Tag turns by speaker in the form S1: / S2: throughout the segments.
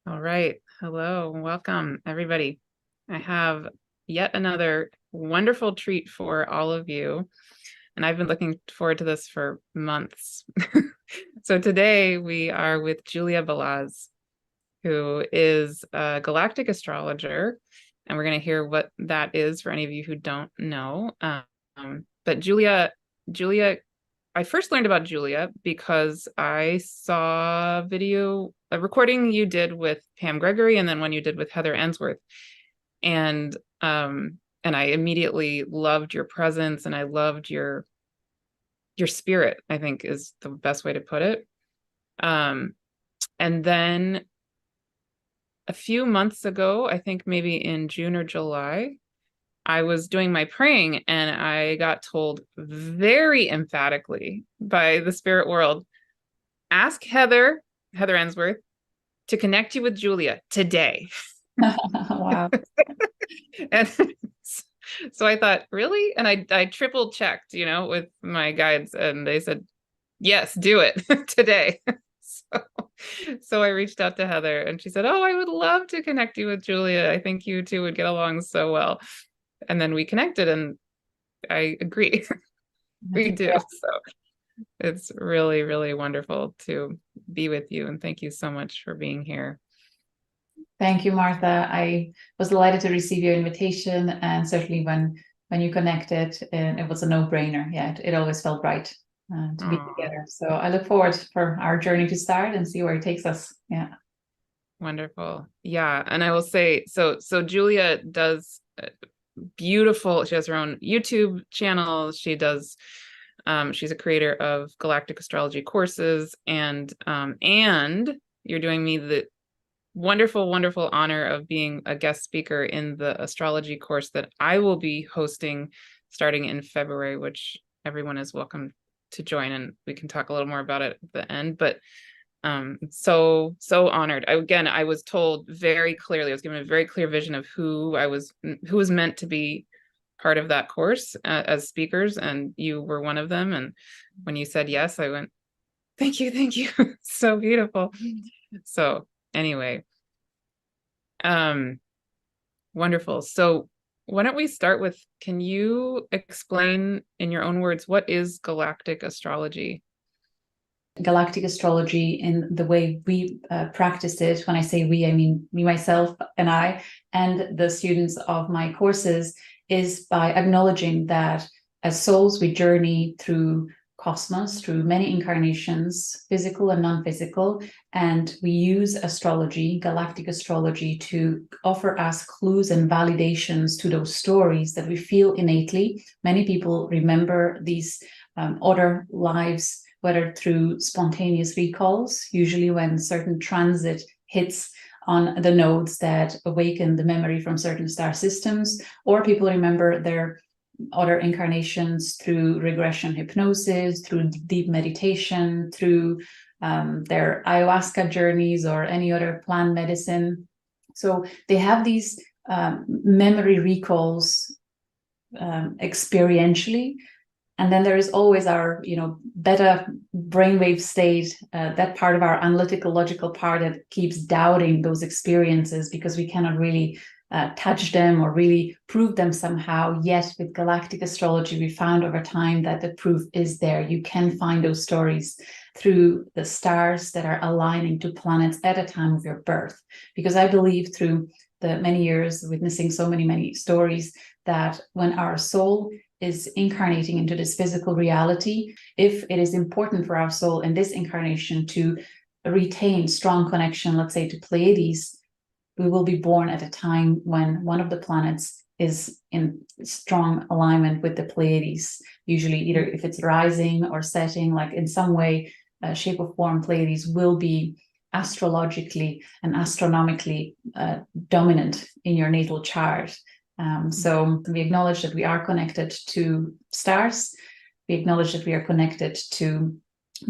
S1: All right. Hello. Welcome, everybody. I have yet another wonderful treat for all of you. And I've been looking forward to this for months. So today we are with Julia Balaz, who is a galactic astrologer. And we're going to hear what that is for any of you who don't know. But Julia, I first learned about Julia because I saw a recording you did with Pam Gregory, and then one you did with Heather Ensworth. And I immediately loved your presence, and I loved your spirit, I think is the best way to put it. And then a few months ago, I think maybe in June or July, I was doing my praying and I got told very emphatically by the spirit world, ask Heather Ensworth, to connect you with Julia today.
S2: Wow.
S1: And so I thought, really? And I triple checked, with my guides, and they said, yes, do it today. So I reached out to Heather and she said, oh, I would love to connect you with Julia. I think you two would get along so well. And then we connected, and I agree. We do.
S2: Yeah.
S1: So it's really, really wonderful to be with you. And thank you so much for being here.
S2: Thank you, Martha. I was delighted to receive your invitation, and certainly when you connected, and it was a no-brainer. Yeah, it always felt right to be
S1: Aww,
S2: together. So I look forward for our journey to start and see where it takes us. Yeah.
S1: wonderful. Yeah. And I will say, so Julia does beautiful, she has her own YouTube channel. She's a creator of Galactic Astrology courses, and you're doing me the wonderful, wonderful honor of being a guest speaker in the astrology course that I will be hosting starting in February, which everyone is welcome to join, and we can talk a little more about it at the end. But so honored. I was told very clearly, I was given a very clear vision of who was meant to be part of that course as speakers, and you were one of them. And when you said yes, I went, thank you. So beautiful. So anyway, wonderful. So why don't we start with, can you explain in your own words, what is galactic astrology?
S2: Galactic astrology, in the way we practice it, when I say we, I mean me, myself, and I, and the students of my courses, is by acknowledging that as souls, we journey through cosmos, through many incarnations, physical and non-physical, and we use astrology, galactic astrology, to offer us clues and validations to those stories that we feel innately. Many people remember these other lives, whether through spontaneous recalls, usually when certain transit hits on the nodes that awaken the memory from certain star systems, or people remember their other incarnations through regression hypnosis, through deep meditation, through their ayahuasca journeys or any other plant medicine. So they have these memory recalls experientially. And then there is always our, beta brainwave state, that part of our analytical, logical part that keeps doubting those experiences because we cannot really touch them or really prove them somehow. Yet with galactic astrology, we found over time that the proof is there. You can find those stories through the stars that are aligning to planets at a time of your birth. Because I believe through the many years witnessing so many stories that when our soul is incarnating into this physical reality, if it is important for our soul in this incarnation to retain strong connection, let's say to Pleiades, we will be born at a time when one of the planets is in strong alignment with the Pleiades, usually either if it's rising or setting, like in some way, shape or form, Pleiades will be astrologically and astronomically dominant in your natal chart. So we acknowledge that we are connected to stars. We acknowledge that we are connected to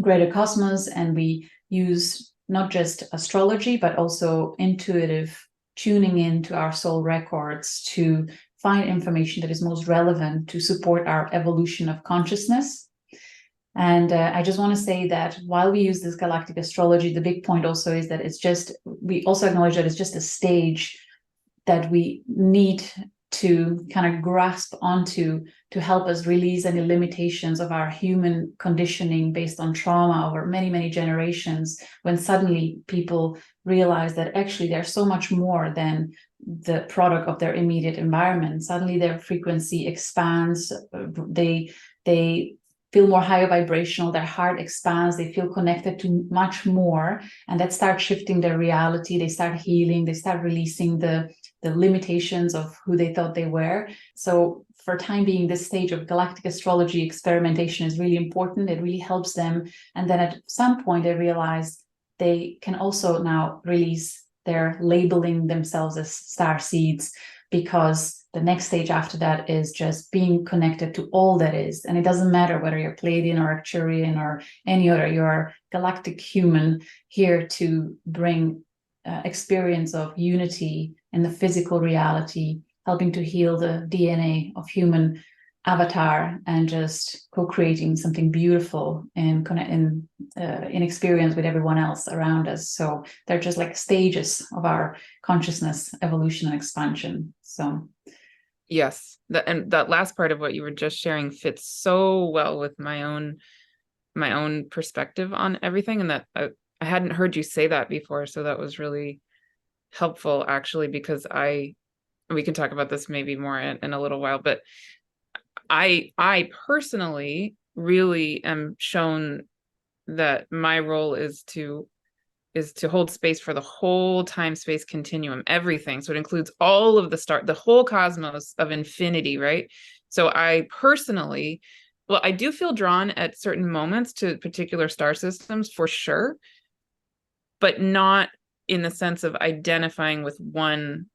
S2: greater cosmos, and we use not just astrology, but also intuitive tuning into our soul records to find information that is most relevant to support our evolution of consciousness. And I just want to say that while we use this galactic astrology, the big point also is that it's just we also acknowledge that it's just a stage that we need to kind of grasp onto to help us release any limitations of our human conditioning based on trauma over many, many generations, when suddenly people realize that actually they're so much more than the product of their immediate environment. Suddenly their frequency expands, they feel more higher vibrational, their heart expands, they feel connected to much more, and that starts shifting their reality. They start healing, they start releasing the limitations of who they thought they were. So for time being, this stage of galactic astrology experimentation is really important. It really helps them. And then at some point they realize they can also now release their labeling themselves as star seeds, because the next stage after that is just being connected to all that is. And it doesn't matter whether you're Pleiadian or Arcturian or any other, you're galactic human here to bring experience of unity in the physical reality, helping to heal the DNA of human avatar and just co-creating something beautiful in experience with everyone else around us. So they're just like stages of our consciousness evolution and expansion. So
S1: yes, and that last part of what you were just sharing fits so well with my own perspective on everything, and that I hadn't heard you say that before, so that was really helpful actually, because we can talk about this maybe more in a little while, but I personally really am shown that my role is to hold space for the whole time-space continuum, everything. So it includes all of the whole cosmos of infinity, right? So I personally, well, I do feel drawn at certain moments to particular star systems for sure, but not in the sense of identifying with one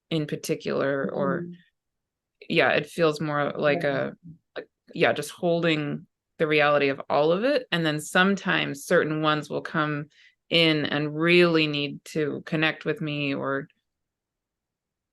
S1: in particular, or yeah, it feels more like just holding the reality of all of it. And then sometimes certain ones will come in and really need to connect with me, or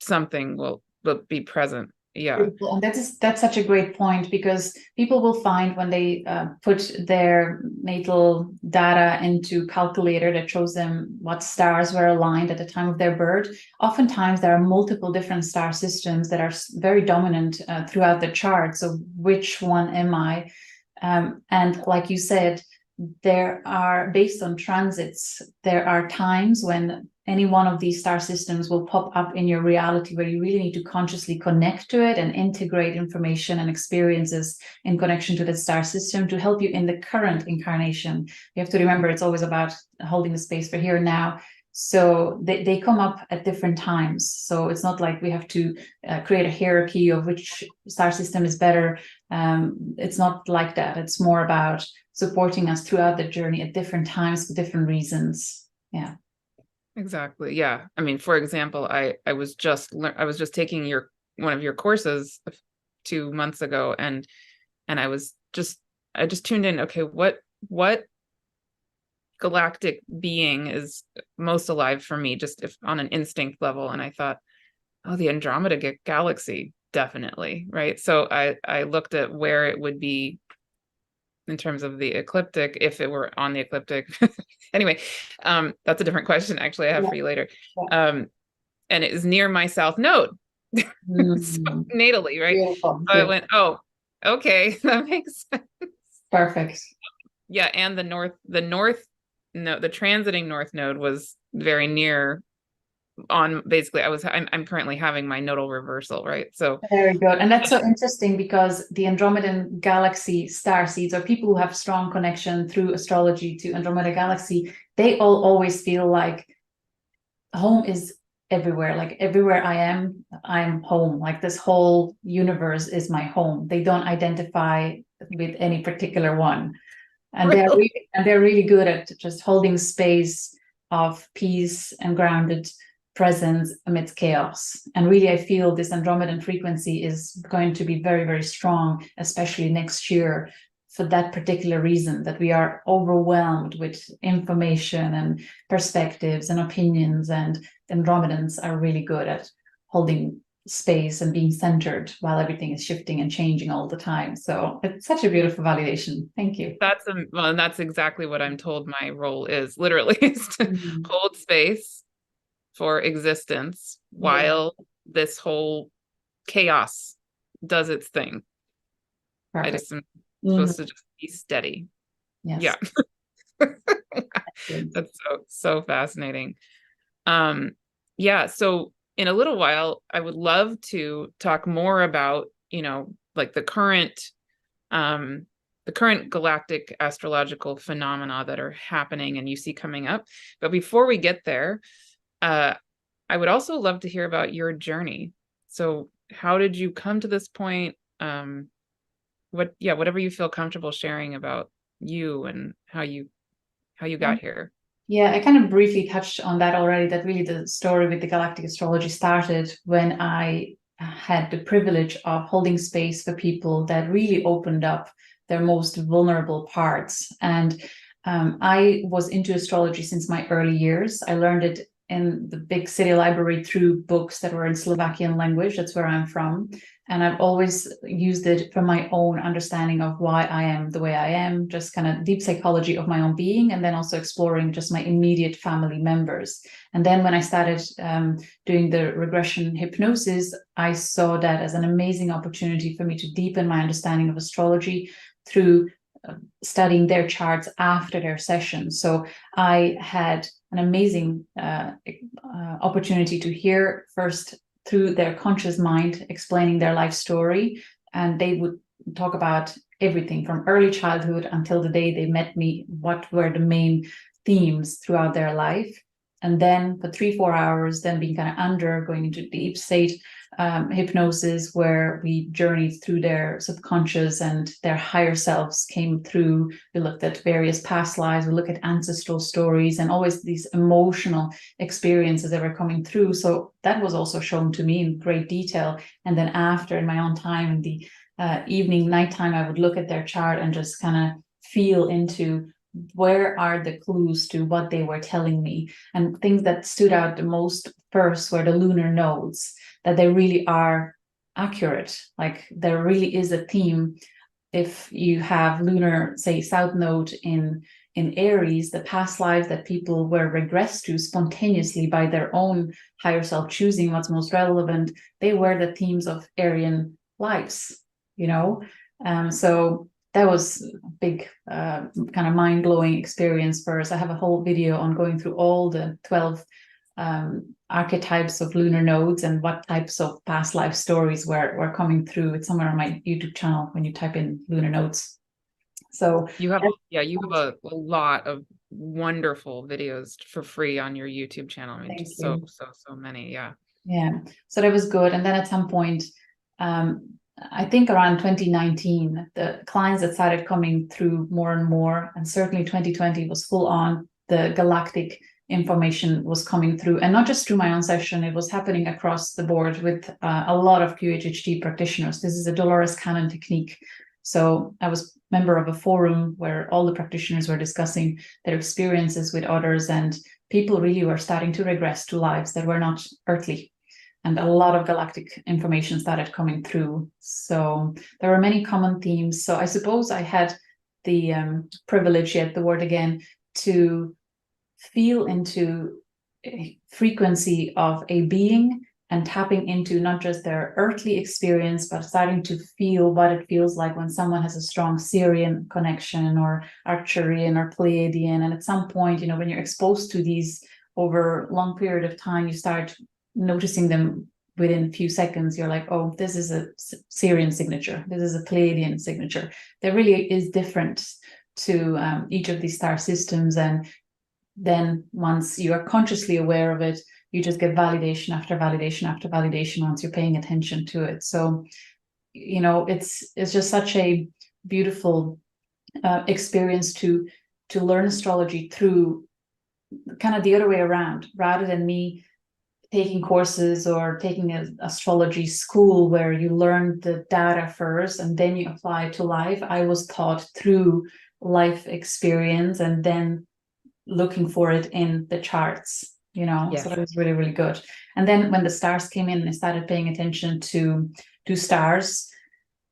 S1: something will be present. Yeah.
S2: And that's such a great point, because people will find when they put their natal data into calculator that shows them what stars were aligned at the time of their birth, oftentimes there are multiple different star systems that are very dominant throughout the chart. So which one am I? And like you said, there are, based on transits, there are times when any one of these star systems will pop up in your reality where you really need to consciously connect to it and integrate information and experiences in connection to the star system to help you in the current incarnation. You have to remember, it's always about holding the space for here and now. So they come up at different times. So it's not like we have to create a hierarchy of which star system is better. It's not like that. It's more about supporting us throughout the journey at different times for different reasons. Yeah.
S1: Exactly. Yeah. I mean, for example, I was just taking one of your courses 2 months ago, and I just tuned in. Okay, what galactic being is most alive for me, just if on an instinct level? And I thought, oh, the Andromeda galaxy, definitely, right? So I looked at where it would be in terms of the ecliptic, if it were on the ecliptic. Anyway, that's a different question actually I have for you later. And it is near my south node. So natally, right?
S2: Beautiful.
S1: So I went, oh, okay, that makes sense.
S2: Perfect.
S1: Yeah, and the transiting north node was very near on, basically I'm currently having my nodal reversal, right? So
S2: very good. And that's so interesting, because the Andromedan galaxy starseeds, or people who have strong connection through astrology to Andromeda galaxy, they all always feel like home is everywhere. Like everywhere I am, I'm home. Like this whole universe is my home. They don't identify with any particular one. And they're really good at just holding space of peace and grounded presence amidst chaos. And really, I feel this Andromedan frequency is going to be very, very strong, especially next year, for that particular reason, that we are overwhelmed with information and perspectives and opinions, and Andromedans are really good at holding space and being centered while everything is shifting and changing all the time. So it's such a beautiful validation. Thank you.
S1: That's exactly what I'm told my role is, literally, is to hold space for existence while this whole chaos does its thing.
S2: Perfect.
S1: I just am supposed to just be steady.
S2: Yes.
S1: Yeah. That's so fascinating. Yeah, so in a little while, I would love to talk more about, like the current galactic astrological phenomena that are happening and you see coming up. But before we get there, I would also love to hear about your journey. So how did you come to this point? Whatever you feel comfortable sharing about you and how you got here.
S2: Yeah, I kind of briefly touched on that already, that really the story with the galactic astrology started when I had the privilege of holding space for people that really opened up their most vulnerable parts. And I was into astrology since my early years. I learned it in the big city library through books that were in Slovakian language. That's where I'm from. And I've always used it for my own understanding of why I am the way I am, just kind of deep psychology of my own being, and then also exploring just my immediate family members. And then when I started doing the regression hypnosis, I saw that as an amazing opportunity for me to deepen my understanding of astrology through studying their charts after their sessions. So I had an amazing opportunity to hear first through their conscious mind explaining their life story, and they would talk about everything from early childhood until the day they met me, what were the main themes throughout their life. And then for 3-4 hours, then being kind of going into deep state hypnosis, where we journeyed through their subconscious and their higher selves came through. We looked at various past lives, we look at ancestral stories, and always these emotional experiences that were coming through. So that was also shown to me in great detail. And then after, in my own time, in the evening, nighttime, I would look at their chart and just kind of feel into where are the clues to what they were telling me. And things that stood out the most first were the lunar nodes, that they really are accurate. Like there really is a theme. If you have lunar, say, south node in Aries, the past lives that people were regressed to spontaneously by their own higher self choosing what's most relevant, they were the themes of Aryan lives, so that was a big kind of mind-blowing experience for us. I have a whole video on going through all the 12 archetypes of lunar nodes and what types of past life stories were coming through. It's somewhere on my YouTube channel when you type in lunar nodes. So
S1: you have a lot of wonderful videos for free on your YouTube channel. I mean, just so many. Yeah.
S2: So that was good. And then at some point, I think around 2019, the clients that started coming through more and more, and certainly 2020 was full on, the galactic information was coming through, and not just through my own session, it was happening across the board with a lot of QHG practitioners. This is a Dolores Cannon technique. So I was a member of a forum where all the practitioners were discussing their experiences with others, and people really were starting to regress to lives that were not earthly. And a lot of galactic information started coming through. So there were many common themes. So I suppose I had the privilege, yet the word again, to feel into a frequency of a being and tapping into not just their earthly experience, but starting to feel what it feels like when someone has a strong Sirian connection or Arcturian or Pleiadian. And at some point, when you're exposed to these over a long period of time, you start noticing them within a few seconds. You're like, oh, this is a Sirian signature, this is a Pleiadian signature. There really is different to each of these star systems. And then once you are consciously aware of it, you just get validation after validation after validation once you're paying attention to it. So it's just such a beautiful experience to learn astrology through kind of the other way around, rather than me taking courses or taking an astrology school where you learn the data first and then you apply it to life. I was taught through life experience and then looking for it in the charts,
S1: Yes.
S2: So that was really, really good. And then when the stars came in, I started paying attention to stars,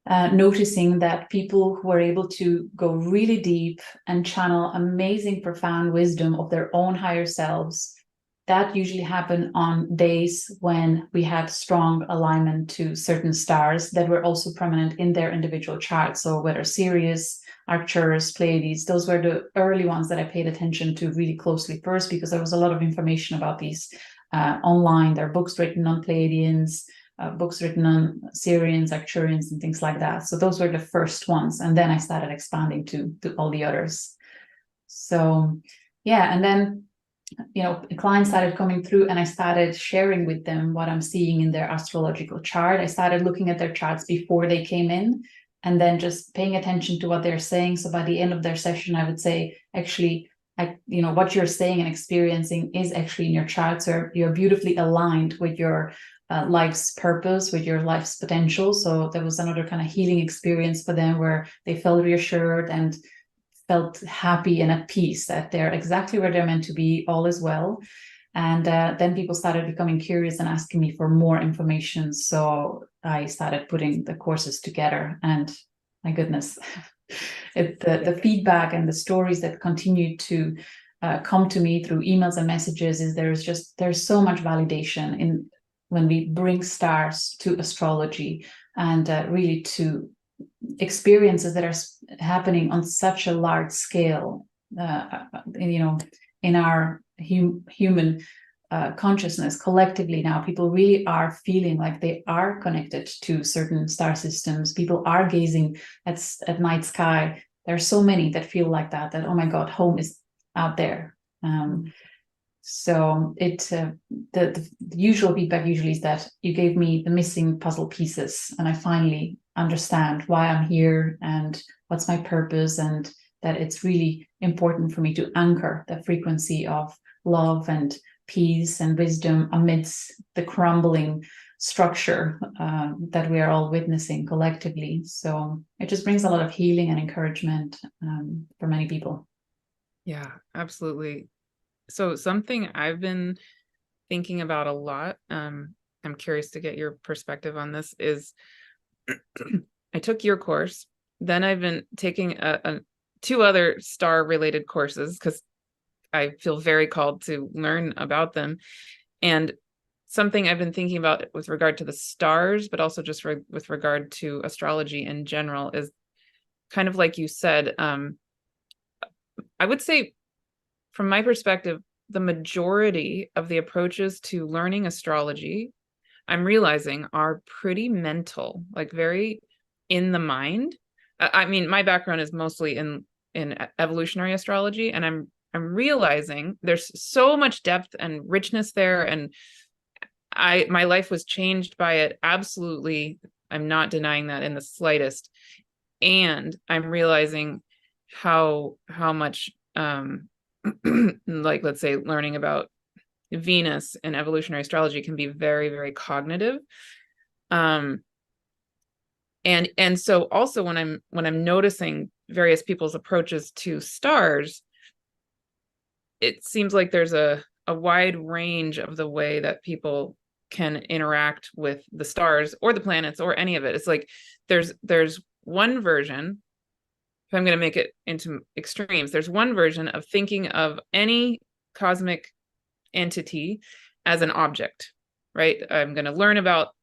S2: noticing that people who were able to go really deep and channel amazing, profound wisdom of their own higher selves, that usually happened on days when we had strong alignment to certain stars that were also prominent in their individual charts. So whether Sirius, Arcturus, Pleiades, those were the early ones that I paid attention to really closely first, because there was a lot of information about these online. There are books written on Pleiadians, books written on Sirians, Arcturians, and things like that. So those were the first ones. And then I started expanding to all the others. So yeah, and then, you know, clients started coming through and I started sharing with them what I'm seeing in their astrological chart. I started looking at their charts before they came in and then just paying attention to what they're saying. So by the end of their session, I would say, actually, you know, what you're saying and experiencing is actually in your charts, or you're beautifully aligned with your life's purpose, with your life's potential. So there was another kind of healing experience for them where they felt reassured and felt happy and at peace that they're exactly where they're meant to be, all is well. And then people started becoming curious and asking me for more information. So I started putting the courses together, and my goodness, the feedback and the stories that continue to come to me through emails and messages is there's so much validation in when we bring stars to astrology, and really to experiences that are happening on such a large scale, you know, in our human consciousness collectively. Now people really are feeling like they are connected to certain star systems. People are gazing at night sky. There are so many that feel like that oh my God, home is out there. So the usual feedback usually is that you gave me the missing puzzle pieces, and I finally understand why I'm here and what's my purpose, and that it's really important for me to anchor the frequency of love and peace and wisdom amidst the crumbling structure that we are all witnessing collectively. So it just brings a lot of healing and encouragement for many people.
S1: Yeah, absolutely. So something I've been thinking about a lot, I'm curious to get your perspective on this, is I took your course, then I've been taking two other star related courses because I feel very called to learn about them. And something I've been thinking about with regard to the stars, but also just with regard to astrology in general, is kind of like you said, I would say, from my perspective, the majority of the approaches to learning astrology, I'm realizing, are pretty mental, like very in the mind. I mean, my background is mostly in evolutionary astrology, and I'm realizing there's so much depth and richness there, and my life was changed by it. Absolutely, I'm not denying that in the slightest. And I'm realizing how much like, let's say, learning about Venus and evolutionary astrology can be very, very cognitive. And so also when I'm noticing various people's approaches to stars, it seems like there's a wide range of the way that people can interact with the stars or the planets or any of it. It's like there's one version, if I'm going to make it into extremes, there's one version of thinking of any cosmic entity as an object, right? I'm going to learn about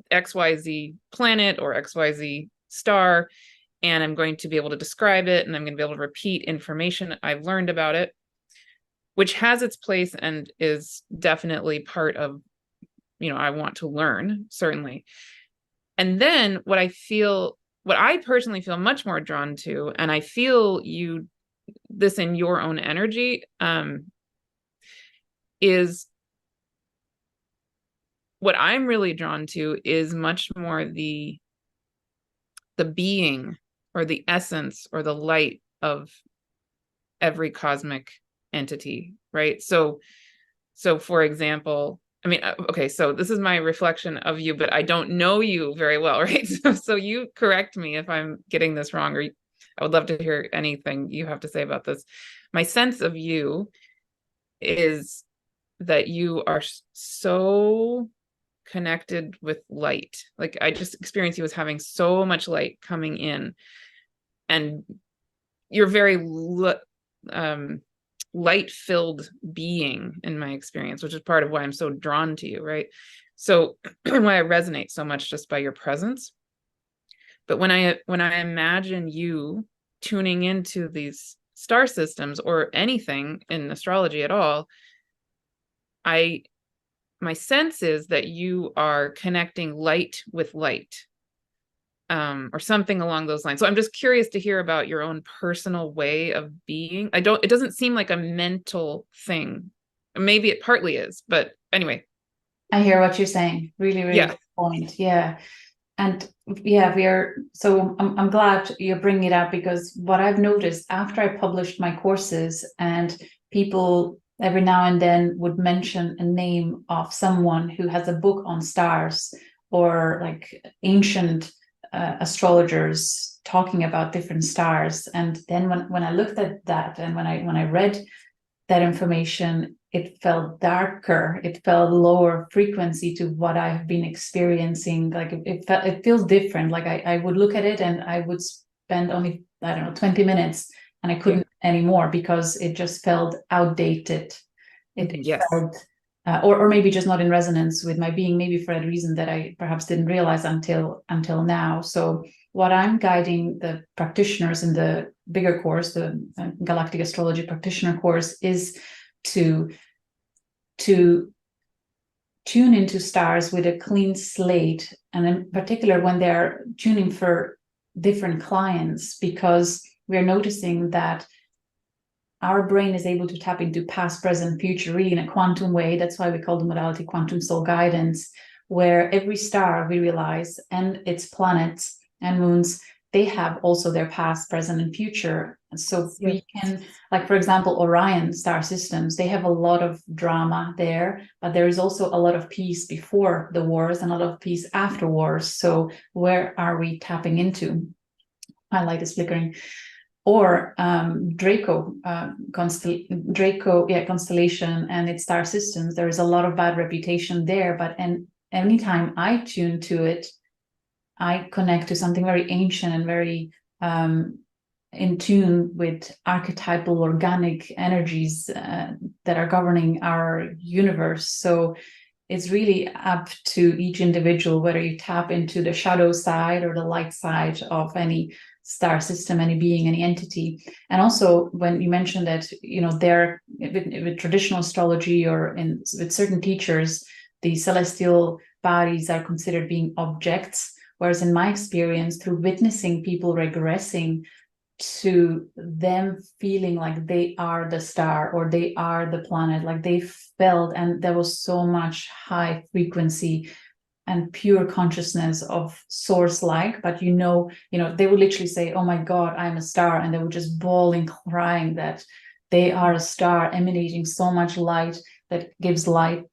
S1: XYZ planet or XYZ star, and I'm going to be able to describe it, and I'm going to be able to repeat information I've learned about it, which has its place and is definitely part of, you know, I want to learn, certainly. And then what I personally feel much more drawn to, and I feel this in your own energy, is what I'm really drawn to is much more the being or the essence or the light of every cosmic entity, right? So for example, I mean, okay, so this is my reflection of you, but I don't know you very well, right? So you correct me if I'm getting this wrong, or I would love to hear anything you have to say about this. My sense of you is that you are so connected with light. Like, I just experience you as having so much light coming in, and you're very light-filled being in my experience, which is part of why I'm so drawn to you, right? So why I resonate so much just by your presence. But when I imagine you tuning into these star systems or anything in astrology at all, my sense is that you are connecting light with light, or something along those lines. So I'm just curious to hear about your own personal way of being. It doesn't seem like a mental thing. Maybe it partly is, but anyway.
S2: I hear what you're saying. Really, really
S1: Yeah.
S2: good point. Yeah. And yeah, I'm glad you're bringing it up, because what I've noticed after I published my courses, and people every now and then would mention a name of someone who has a book on stars, or like ancient astrologers talking about different stars. And then when I looked at that, and when I read that information, it felt darker, it felt lower frequency to what I've been experiencing. Like it feels different. Like I would look at it and I would spend only, I don't know, 20 minutes, and I couldn't anymore, because it just felt outdated. It felt or maybe just not in resonance with my being, maybe for a reason that I perhaps didn't realize until now. So what I'm guiding the practitioners in the bigger course, the Galactic Astrology Practitioner course, is to tune into stars with a clean slate, and in particular when they're tuning for different clients, because we're noticing that our brain is able to tap into past, present, future, really in a quantum way. That's why we call the modality quantum soul guidance, where every star, we realize, and its planets and moons, they have also their past, present, and future. So we can, like, for example, Orion star systems, they have a lot of drama there, but there is also a lot of peace before the wars and a lot of peace after wars. So where are we tapping into? My light is flickering. Or Draco constellation and its star systems. There is a lot of bad reputation there, but anytime I tune to it, I connect to something very ancient and very in tune with archetypal organic energies that are governing our universe. So it's really up to each individual whether you tap into the shadow side or the light side of any star system, any being, any entity. And also, when you mentioned that, there with traditional astrology or with certain teachers, the celestial bodies are considered being objects. Whereas in my experience, through witnessing people regressing to them feeling like they are the star or they are the planet, like they felt, and there was so much high frequency and pure consciousness of source like, but they would literally say, oh my God, I'm a star. And they would just bawl and crying that they are a star emanating so much light that gives life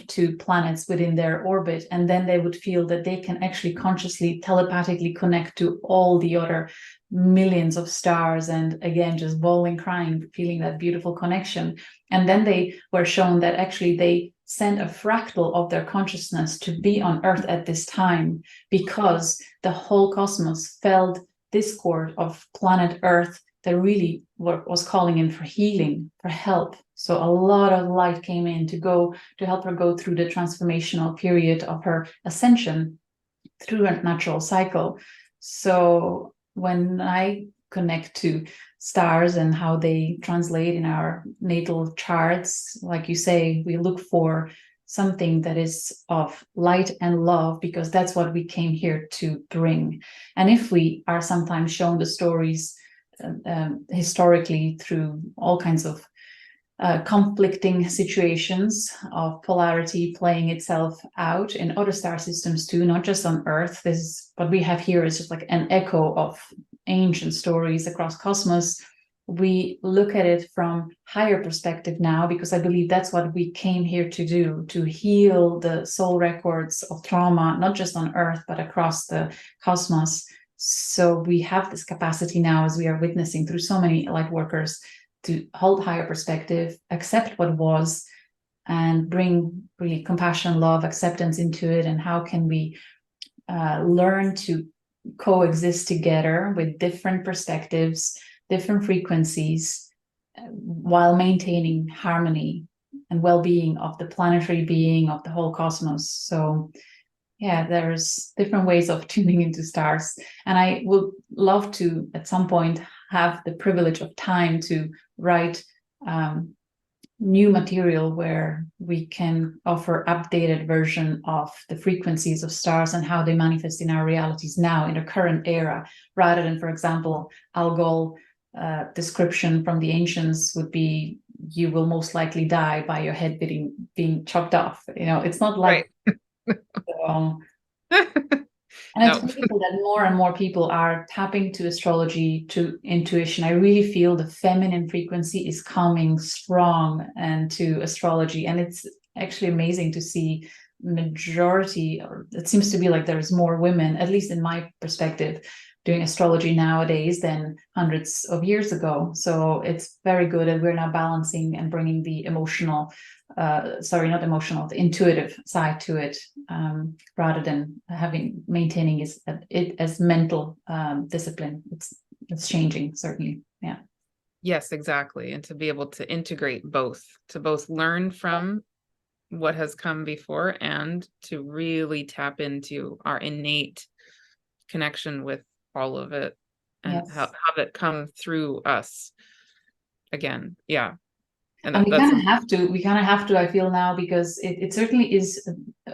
S2: to planets within their orbit. And then they would feel that they can actually consciously, telepathically connect to all the other millions of stars. And again, just bawling, crying, feeling that beautiful connection. And then they were shown that actually they sent a fractal of their consciousness to be on Earth at this time, because the whole cosmos felt discord of planet Earth that really was calling in for healing, for help. So a lot of light came in to help her go through the transformational period of her ascension through a natural cycle. So when I connect to stars and how they translate in our natal charts, like you say, we look for something that is of light and love, because that's what we came here to bring. And if we are sometimes shown the stories historically through all kinds of conflicting situations of polarity playing itself out in other star systems too, not just on Earth. This is what we have here is just like an echo of ancient stories across cosmos. We look at it from higher perspective now, because I believe that's what we came here to do, to heal the soul records of trauma, not just on Earth, but across the cosmos. So we have this capacity now, as we are witnessing through so many light workers, to hold higher perspective, accept what was, and bring really compassion, love, acceptance into it. And how can we learn to coexist together with different perspectives, different frequencies, while maintaining harmony and well-being of the planetary being of the whole cosmos. So yeah, there's different ways of tuning into stars. And I would love to, at some point, have the privilege of time to write new material where we can offer updated version of the frequencies of stars and how they manifest in our realities now in the current era, rather than, for example, Algol description from the ancients would be, you will most likely die by your head being chopped off. It's not like and
S1: No.
S2: it's beautiful that more and more people are tapping to astrology, to intuition. I really feel the feminine frequency is coming strong and to astrology. And it's actually amazing to see majority, or it seems to be like there's more women, at least in my perspective, doing astrology nowadays than hundreds of years ago. So it's very good that we're now balancing and bringing the emotional, the intuitive side to it, rather than maintaining it as mental discipline. It's changing, certainly. Yeah.
S1: Yes, exactly. And to be able to integrate both, to both learn from what has come before and to really tap into our innate connection with all of it and
S2: Yes.
S1: have it come through us again. Yeah.
S2: And we kind of have to, I feel now, because it certainly is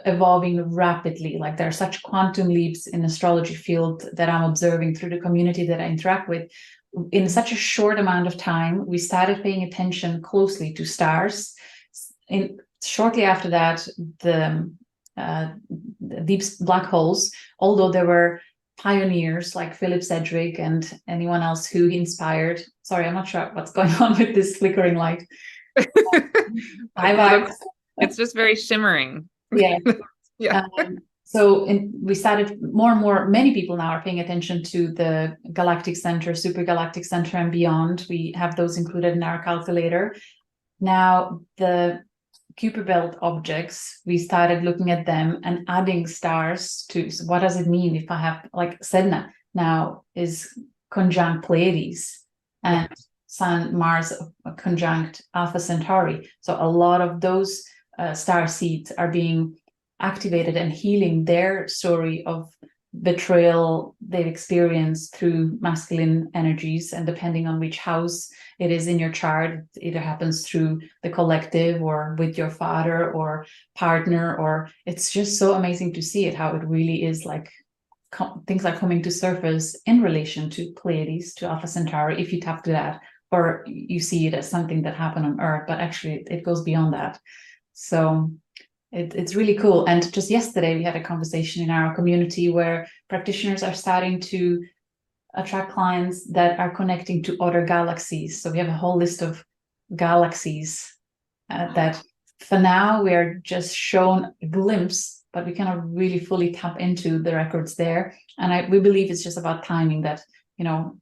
S2: evolving rapidly. Like there are such quantum leaps in astrology field that I'm observing through the community that I interact with. In such a short amount of time, we started paying attention closely to stars. Shortly after that, the deep black holes, although there were pioneers like Philip Sedgwick and anyone else who inspired. Sorry, I'm not sure what's going on with this flickering light.
S1: It's just very shimmering.
S2: Yeah.
S1: Yeah.
S2: So we started more and more, many people now are paying attention to the galactic center, supergalactic center and beyond. We have those included in our calculator. Now, the Kuiper belt objects, we started looking at them and adding stars to, so what does it mean if I have, like Sedna now is conjunct Pleiades and Sun, Mars conjunct Alpha Centauri. So a lot of those starseeds are being activated and healing their story of betrayal they've experienced through masculine energies. And depending on which house it is in your chart, it either happens through the collective or with your father or partner, or it's just so amazing to see it, how it really is like things are coming to surface in relation to Pleiades, to Alpha Centauri, if you tap to that, or you see it as something that happened on Earth, but actually it goes beyond that. So it's really cool. And just yesterday, we had a conversation in our community where practitioners are starting to attract clients that are connecting to other galaxies. So we have a whole list of galaxies that for now we are just shown a glimpse, but we cannot really fully tap into the records there. And we believe it's just about timing that,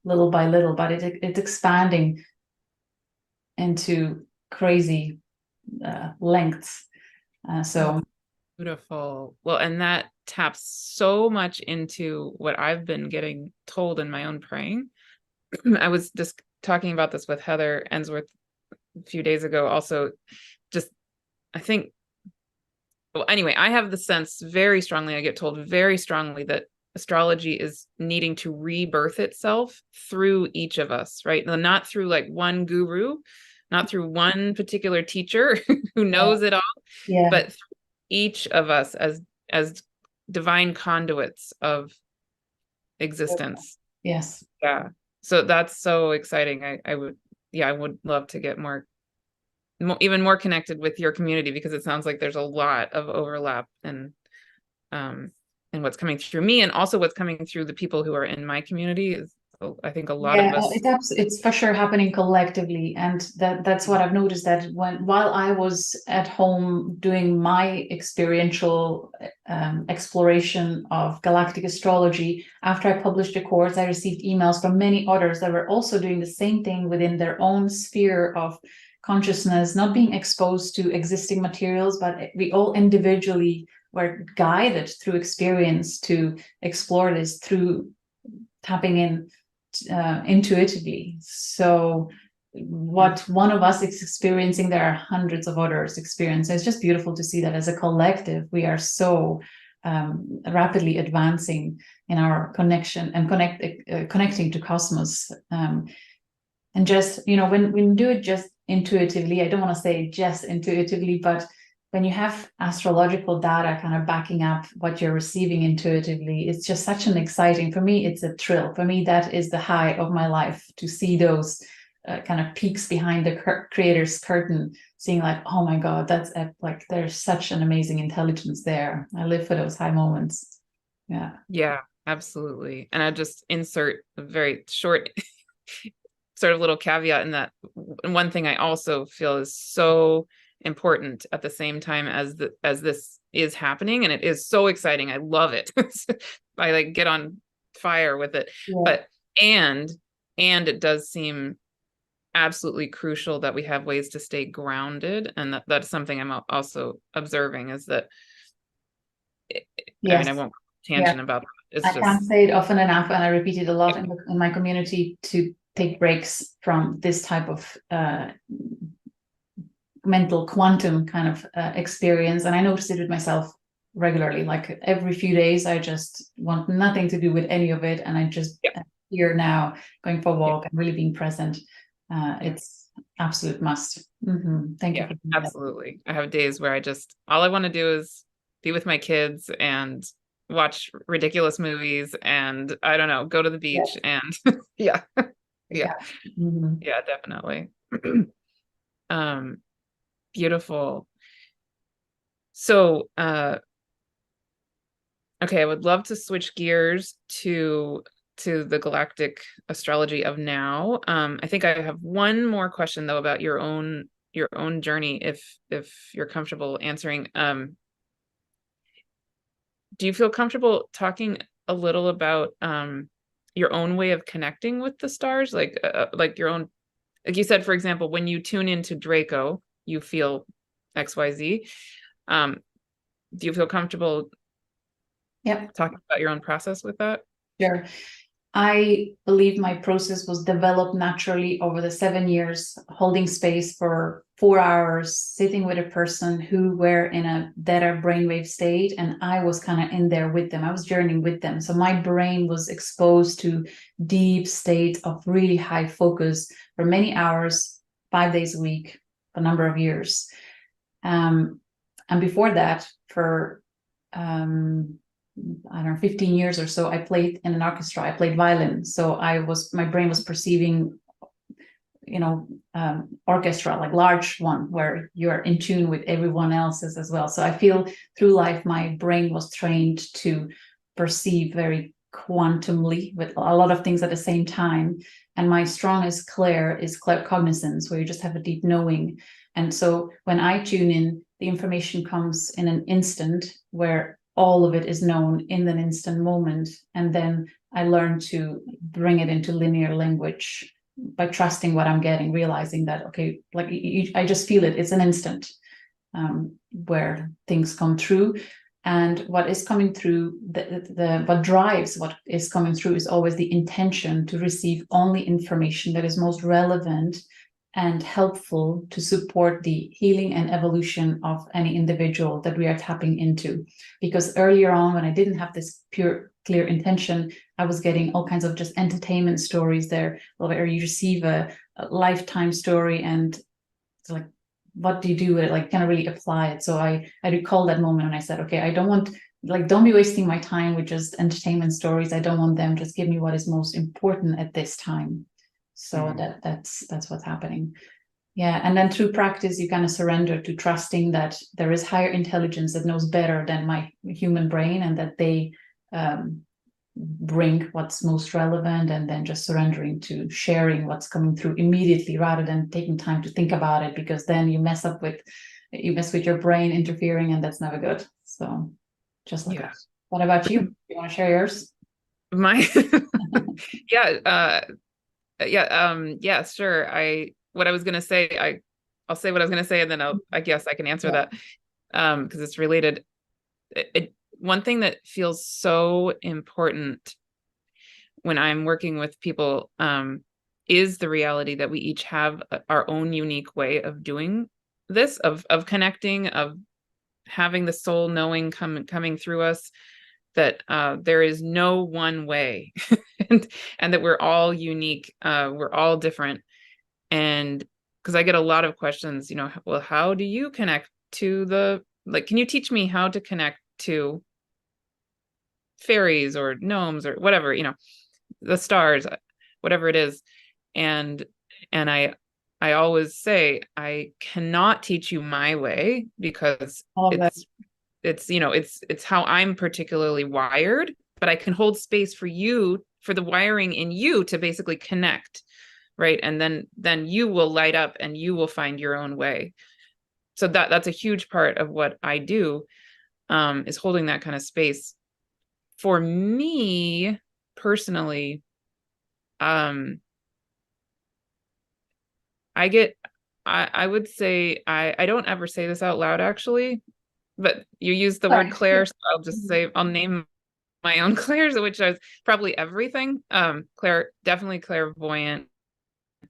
S2: little by little, but it's expanding into crazy lengths. So
S1: beautiful. Well, and that taps so much into what I've been getting told in my own praying. I was just talking about this with Heather Ensworth a few days ago. Also, I think, well, anyway, I have the sense very strongly, I get told very strongly that astrology is needing to rebirth itself through each of us, right? Not through like one guru, not through one particular teacher who knows it all, but through each of us as divine conduits of existence.
S2: Yes.
S1: Yeah. So that's so exciting. I would love to get even more connected with your community, because it sounds like there's a lot of overlap and what's coming through me, and also what's coming through the people who are in my community is, I think, a lot of us.
S2: It's for sure happening collectively, and that's what I've noticed, that while I was at home doing my experiential exploration of galactic astrology, after I published the course, I received emails from many others that were also doing the same thing within their own sphere of consciousness, not being exposed to existing materials, but we all individually were guided through experience to explore this through tapping in intuitively. So what one of us is experiencing, there are hundreds of others experiencing. It's just beautiful to see that as a collective, we are so rapidly advancing in our connection and connecting to cosmos. And just, when we do it just intuitively, I don't want to say just intuitively, but when you have astrological data kind of backing up what you're receiving intuitively, it's just such an exciting, for me, it's a thrill. For me, that is the high of my life, to see those kind of peeks behind the creator's curtain, seeing like, oh my God, that's like, there's such an amazing intelligence there. I live for those high moments. Yeah.
S1: Yeah, absolutely. And I just insert a very short sort of little caveat in that one thing I also feel is so important at the same time as this is happening, and it is so exciting. I love it. I like get on fire with it.
S2: Yeah.
S1: But and it does seem absolutely crucial that we have ways to stay grounded, and that's something I'm also observing, is that
S2: yes.
S1: I mean, I won't tangent about that. It's
S2: I can't say it often enough, and I repeat it a lot in my community, to take breaks from this type of mental quantum kind of experience. And I notice it with myself regularly. Like every few days, I just want nothing to do with any of it, and I just here now, going for a walk and really being present. It's absolute must. Thank you.
S1: Absolutely. I have days where all I want to do is be with my kids and watch ridiculous movies, and I don't know, go to the beach and definitely. Beautiful. So okay, I would love to switch gears to the galactic astrology of now. I think I have one more question though about your own journey, if you're comfortable answering. Do you feel comfortable talking a little about your own way of connecting with the stars, like your own, like you said, for example, when you tune into Draco, you feel XYZ. Do you feel comfortable talking about your own process with that?
S2: Sure. I believe my process was developed naturally over the 7 years, holding space for 4 hours, sitting with a person who were in a theta brainwave state, and I was kind of in there with them. I was journeying with them. So my brain was exposed to deep state of really high focus for many hours, 5 days a week, a number of years. And before that, for I don't know, 15 years or so, I played in an orchestra. I played violin. So my brain was perceiving, orchestra, like large one, where you're in tune with everyone else's as well. So I feel through life, my brain was trained to perceive very quantumly with a lot of things at the same time. And my strongest clair is claircognizance, where you just have a deep knowing. And so when I tune in, the information comes in an instant, where all of it is known in an instant moment. And then I learn to bring it into linear language by trusting what I'm getting, realizing that, okay, like I just feel it. It's an instant where things come through. And what is coming through, what drives what is coming through is always the intention to receive only information that is most relevant and helpful to support the healing and evolution of any individual that we are tapping into. Because earlier on, when I didn't have this pure, clear intention, I was getting all kinds of just entertainment stories there, where you receive a lifetime story, and it's like, what do you do with it? Like, kind of really apply it. So I recall that moment when I said, okay, I don't want, like, don't be wasting my time with just entertainment stories. I don't want them. Just give me what is most important at this time. So that's what's happening. Yeah. And then through practice, you kind of surrender to trusting that there is higher intelligence that knows better than my human brain, and that they bring what's most relevant, and then just surrendering to sharing what's coming through immediately, rather than taking time to think about it, because then you mess with your brain interfering, and that's never good. So just like that. What about you? You want to share yours?
S1: Sure. What I was gonna say, I'll say what I was gonna say, and then I guess I can answer that because it's related. One thing that feels so important when I'm working with people is the reality that we each have our own unique way of doing this, of connecting, of having the soul knowing coming through us, that there is no one way, and that we're all unique, we're all different. And because I get a lot of questions, well, how do you connect to the, like, can you teach me how to connect to fairies or gnomes or whatever, the stars, whatever it is. And I always say, I cannot teach you my way, because it's how I'm particularly wired, but I can hold space for you, for the wiring in you to basically connect, right? And then you will light up and you will find your own way. So that's a huge part of what I do, is holding that kind of space. For me personally, I would say, I don't ever say this out loud actually, but you use the word clair, so I'll just say, I'll name my own clairs, which is probably everything. Clair, definitely clairvoyant,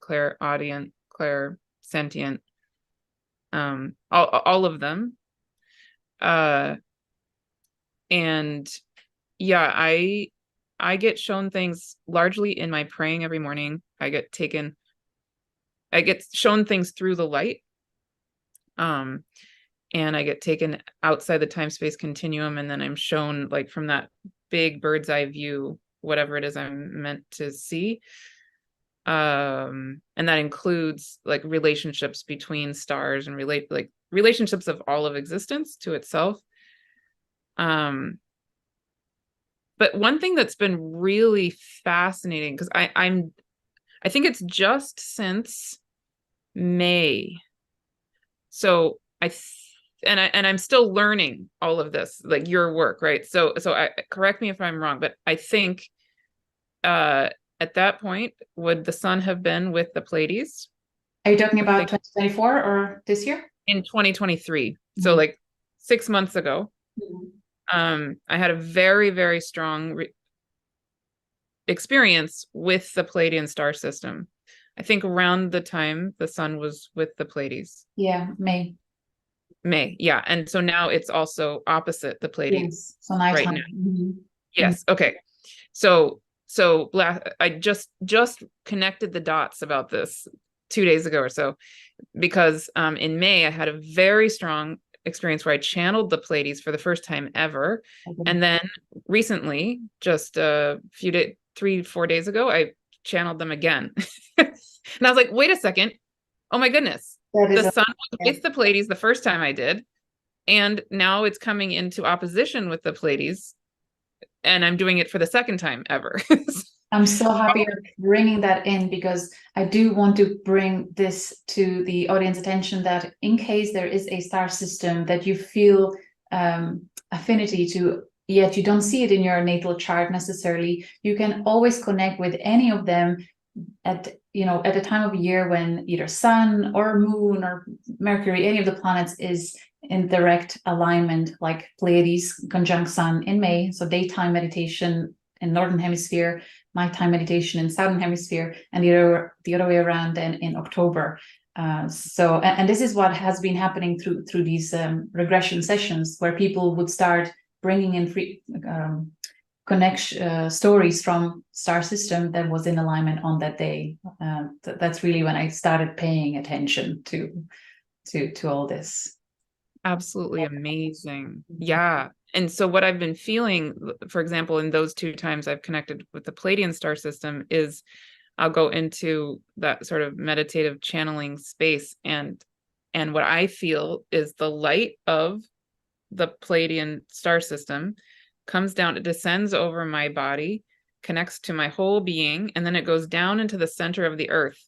S1: clairaudient, clairsentient, all of them. And yeah, I get shown things largely in my praying every morning. I get shown things through the light. And I get taken outside the time-space continuum, and then I'm shown, like, from that big bird's eye view, whatever it is I'm meant to see. And that includes, like, relationships between stars and relationships of all of existence to itself. But one thing that's been really fascinating, because I think it's just since May. So I'm still learning all of this, like your work, right? So correct me if I'm wrong, but I think at that point, would the sun have been with the Pleiades?
S2: Are you talking about 2024 or this year?
S1: In 2023. Mm-hmm. So like 6 months ago. Mm-hmm. I had a very, very strong experience with the Pleiadian star system. I think around the time the sun was with the Pleiades.
S2: Yeah, May.
S1: Yeah. And so now it's also opposite the Pleiades.
S2: Yes, so nighttime.
S1: Right now.
S2: Mm-hmm.
S1: Yes. Okay. So I just connected the dots about this 2 days ago or so, because in May I had a very strong experience where I channeled the Pleiades for the first time ever. Mm-hmm. And then recently, just a few days, 3-4 days ago, I channeled them again. And I was like, wait a second. Oh my goodness. The sun was with the Pleiades the first time I did. And now it's coming into opposition with the Pleiades. And I'm doing it for the second time ever.
S2: I'm so happy you're bringing that in, because I do want to bring this to the audience attention, that in case there is a star system that you feel affinity to, yet you don't see it in your natal chart necessarily, you can always connect with any of them at a time of year when either sun or moon or Mercury, any of the planets, is in direct alignment, like Pleiades conjunct sun in May. So daytime meditation in Northern Hemisphere, nighttime meditation in Southern Hemisphere, and the other way around in October. So this is what has been happening through these regression sessions, where people would start bringing in free connection stories from star system that was in alignment on that day. That's really when I started paying attention to all this.
S1: Absolutely amazing. Yeah. And so what I've been feeling, for example, in those 2 times I've connected with the Pleiadian star system, is I'll go into that sort of meditative channeling space, and what I feel is the light of the Pleiadian star system comes down, it descends over my body, connects to my whole being, and then it goes down into the center of the earth.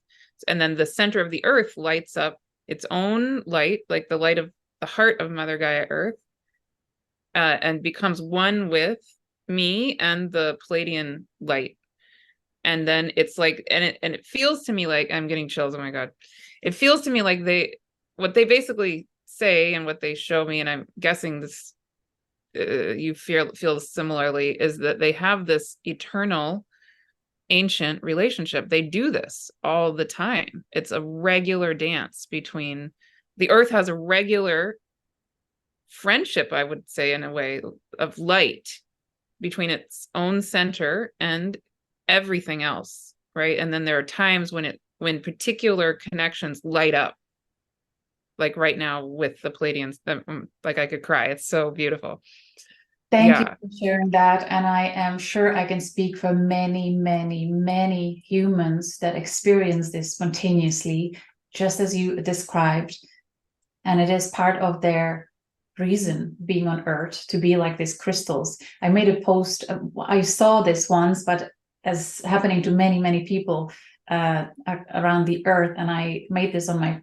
S1: And then the center of the earth lights up its own light, like the light of the heart of Mother Gaia Earth, and becomes one with me and the Pleiadian light. And then it's like, and it feels to me like, I'm getting chills. Oh my God. It feels to me like what they basically say and what they show me, and I'm guessing this, you feel similarly, is that they have this eternal ancient relationship. They do this all the time. It's a regular dance between the Earth has a regular friendship, I would say, in a way, of light between its own center and everything else, right? And then there are times when particular connections light up, like right now with the Pleiadians. Like I could cry. It's so beautiful.
S2: Thank you for sharing that. And I am sure I can speak for many, many, many humans that experience this spontaneously, just as you described. And it is part of their reason being on Earth, to be like these crystals. I made a post, I saw this once, but as happening to many, many people around the Earth. And I made this on my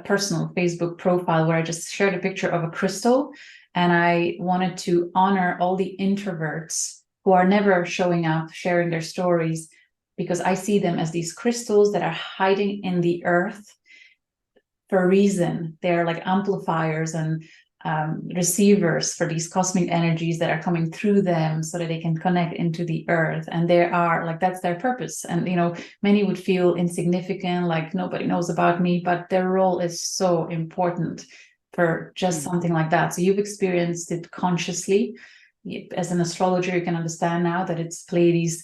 S2: personal Facebook profile, where I just shared a picture of a crystal. And I wanted to honor all the introverts who are never showing up, sharing their stories, because I see them as these crystals that are hiding in the earth for a reason. They're like amplifiers and receivers for these cosmic energies that are coming through them, so that they can connect into the earth. And they are like, that's their purpose. And, you know, many would feel insignificant, like nobody knows about me, but their role is so important for just something like that. So you've experienced it consciously. As an astrologer, you can understand now that it's Pleiades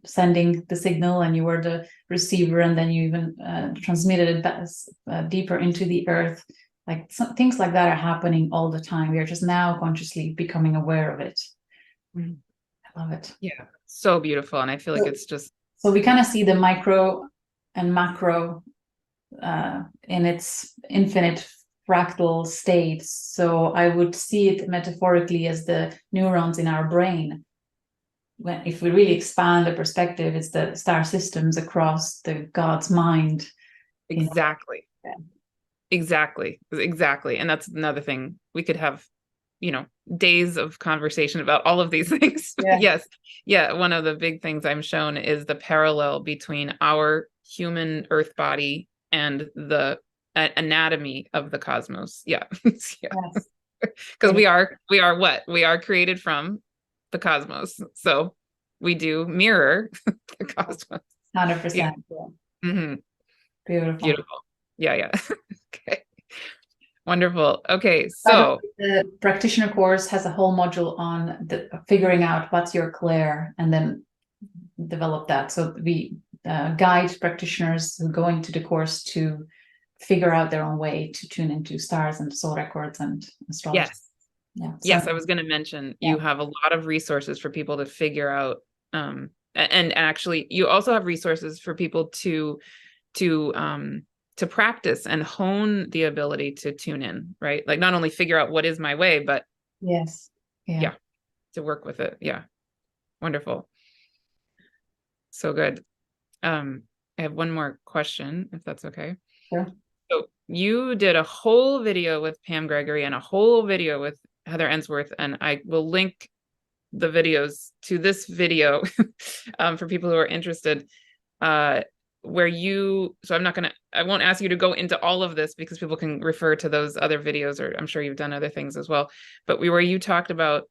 S2: sending the signal, and you were the receiver, and then you even transmitted it back, deeper into the earth. Like things like that are happening all the time. We are just now consciously becoming aware of it. I love it.
S1: Yeah, so beautiful. And I feel like it's just...
S2: So we kind of see the micro and macro in its infinite fractal state. So I would see it metaphorically as the neurons in our brain. When, if we really expand the perspective, it's the star systems across the God's mind.
S1: Exactly.
S2: Yeah.
S1: Exactly. And that's another thing. We could have, you know, days of conversation about all of these things.
S2: Yeah.
S1: Yes. Yeah. One of the big things I'm shown is the parallel between our human Earth body and the anatomy of the cosmos. Yeah. Because we are what? We are created from the cosmos. So we do mirror the cosmos.
S2: 100%.
S1: Yeah.
S2: Mm-hmm. Beautiful.
S1: Yeah. Okay. Wonderful. Okay. So
S2: the practitioner course has a whole module on the figuring out what's your clair, and then develop that. So we guide practitioners who go into the course to figure out their own way to tune into stars and soul records and astrology.
S1: Yes.
S2: Yeah.
S1: Yes, I was going to mention you have a lot of resources for people to figure out, and actually you also have resources for people to practice and hone the ability to tune in, right? Like not only figure out what is my way, but to work with it. Yeah. Wonderful. So good. I have one more question, if that's okay.
S2: Sure.
S1: So you did a whole video with Pam Gregory and a whole video with Heather Ensworth, and I will link the videos to this video for people who are interested, where you, so I won't ask you to go into all of this because people can refer to those other videos, or I'm sure you've done other things as well, but where you talked about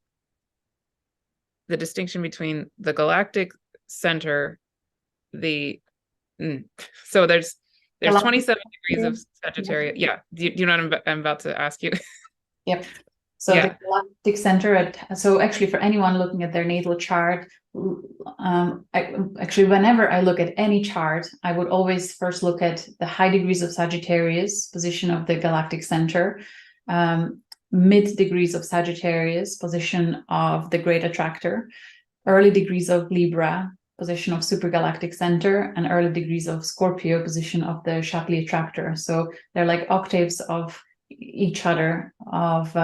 S1: the distinction between the galactic center, so there's 27 degrees of Sagittarius. Yeah. Do you know what I'm about to ask you?
S2: Yep. So the galactic center, so actually for anyone looking at their natal chart, actually whenever I look at any chart, I would always first look at the high degrees of Sagittarius, position of the galactic center, mid degrees of Sagittarius, position of the great attractor, early degrees of Libra, position of supergalactic center, and early degrees of Scorpio, position of the Shapley Attractor. So they're like octaves of each other, of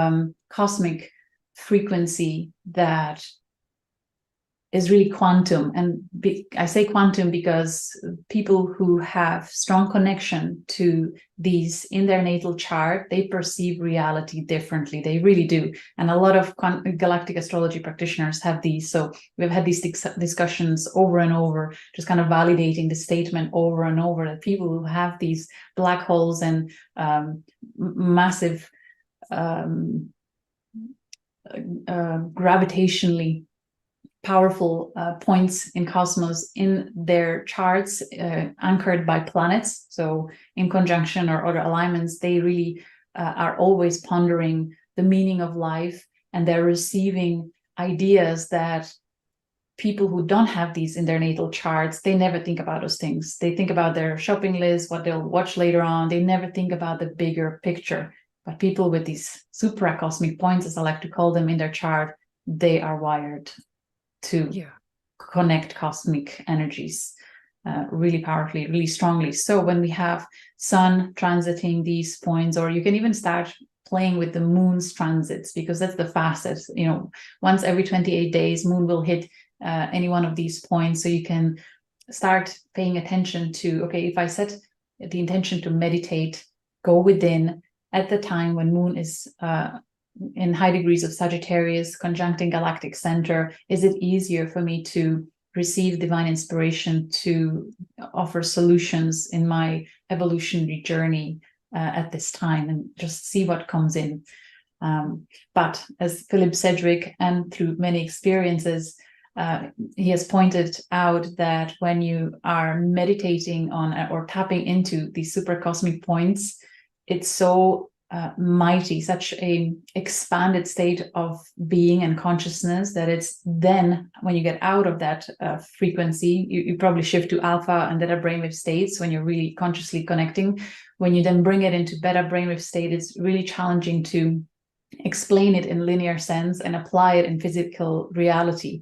S2: cosmic frequency that is really quantum. And I say quantum because people who have strong connection to these in their natal chart, they perceive reality differently. They really do. And a lot of galactic astrology practitioners have these. So we've had these discussions over and over, just kind of validating the statement over and over that people who have these black holes and massive gravitationally powerful points in cosmos in their charts, anchored by planets. So in conjunction or other alignments, they really are always pondering the meaning of life, and they're receiving ideas that people who don't have these in their natal charts, they never think about those things. They think about their shopping list, what they'll watch later on. They never think about the bigger picture. But people with these supra-cosmic points, as I like to call them, in their chart, they are wired to connect cosmic energies really powerfully, really strongly. So when we have Sun transiting these points, or you can even start playing with the moon's transits, because that's the fastest. Once every 28 days, moon will hit any one of these points. So you can start paying attention to, okay, if I set the intention to meditate, go within at the time when moon is in high degrees of Sagittarius, conjuncting galactic center, is it easier for me to receive divine inspiration to offer solutions in my evolutionary journey at this time, and just see what comes in. But as Philip Sedgwick, and through many experiences, he has pointed out that when you are meditating on or tapping into these supercosmic points, it's so mighty, such a expanded state of being and consciousness, that it's then when you get out of that frequency, you probably shift to alpha and beta brainwave states when you're really consciously connecting. When you then bring it into beta brainwave state, it's really challenging to explain it in linear sense and apply it in physical reality.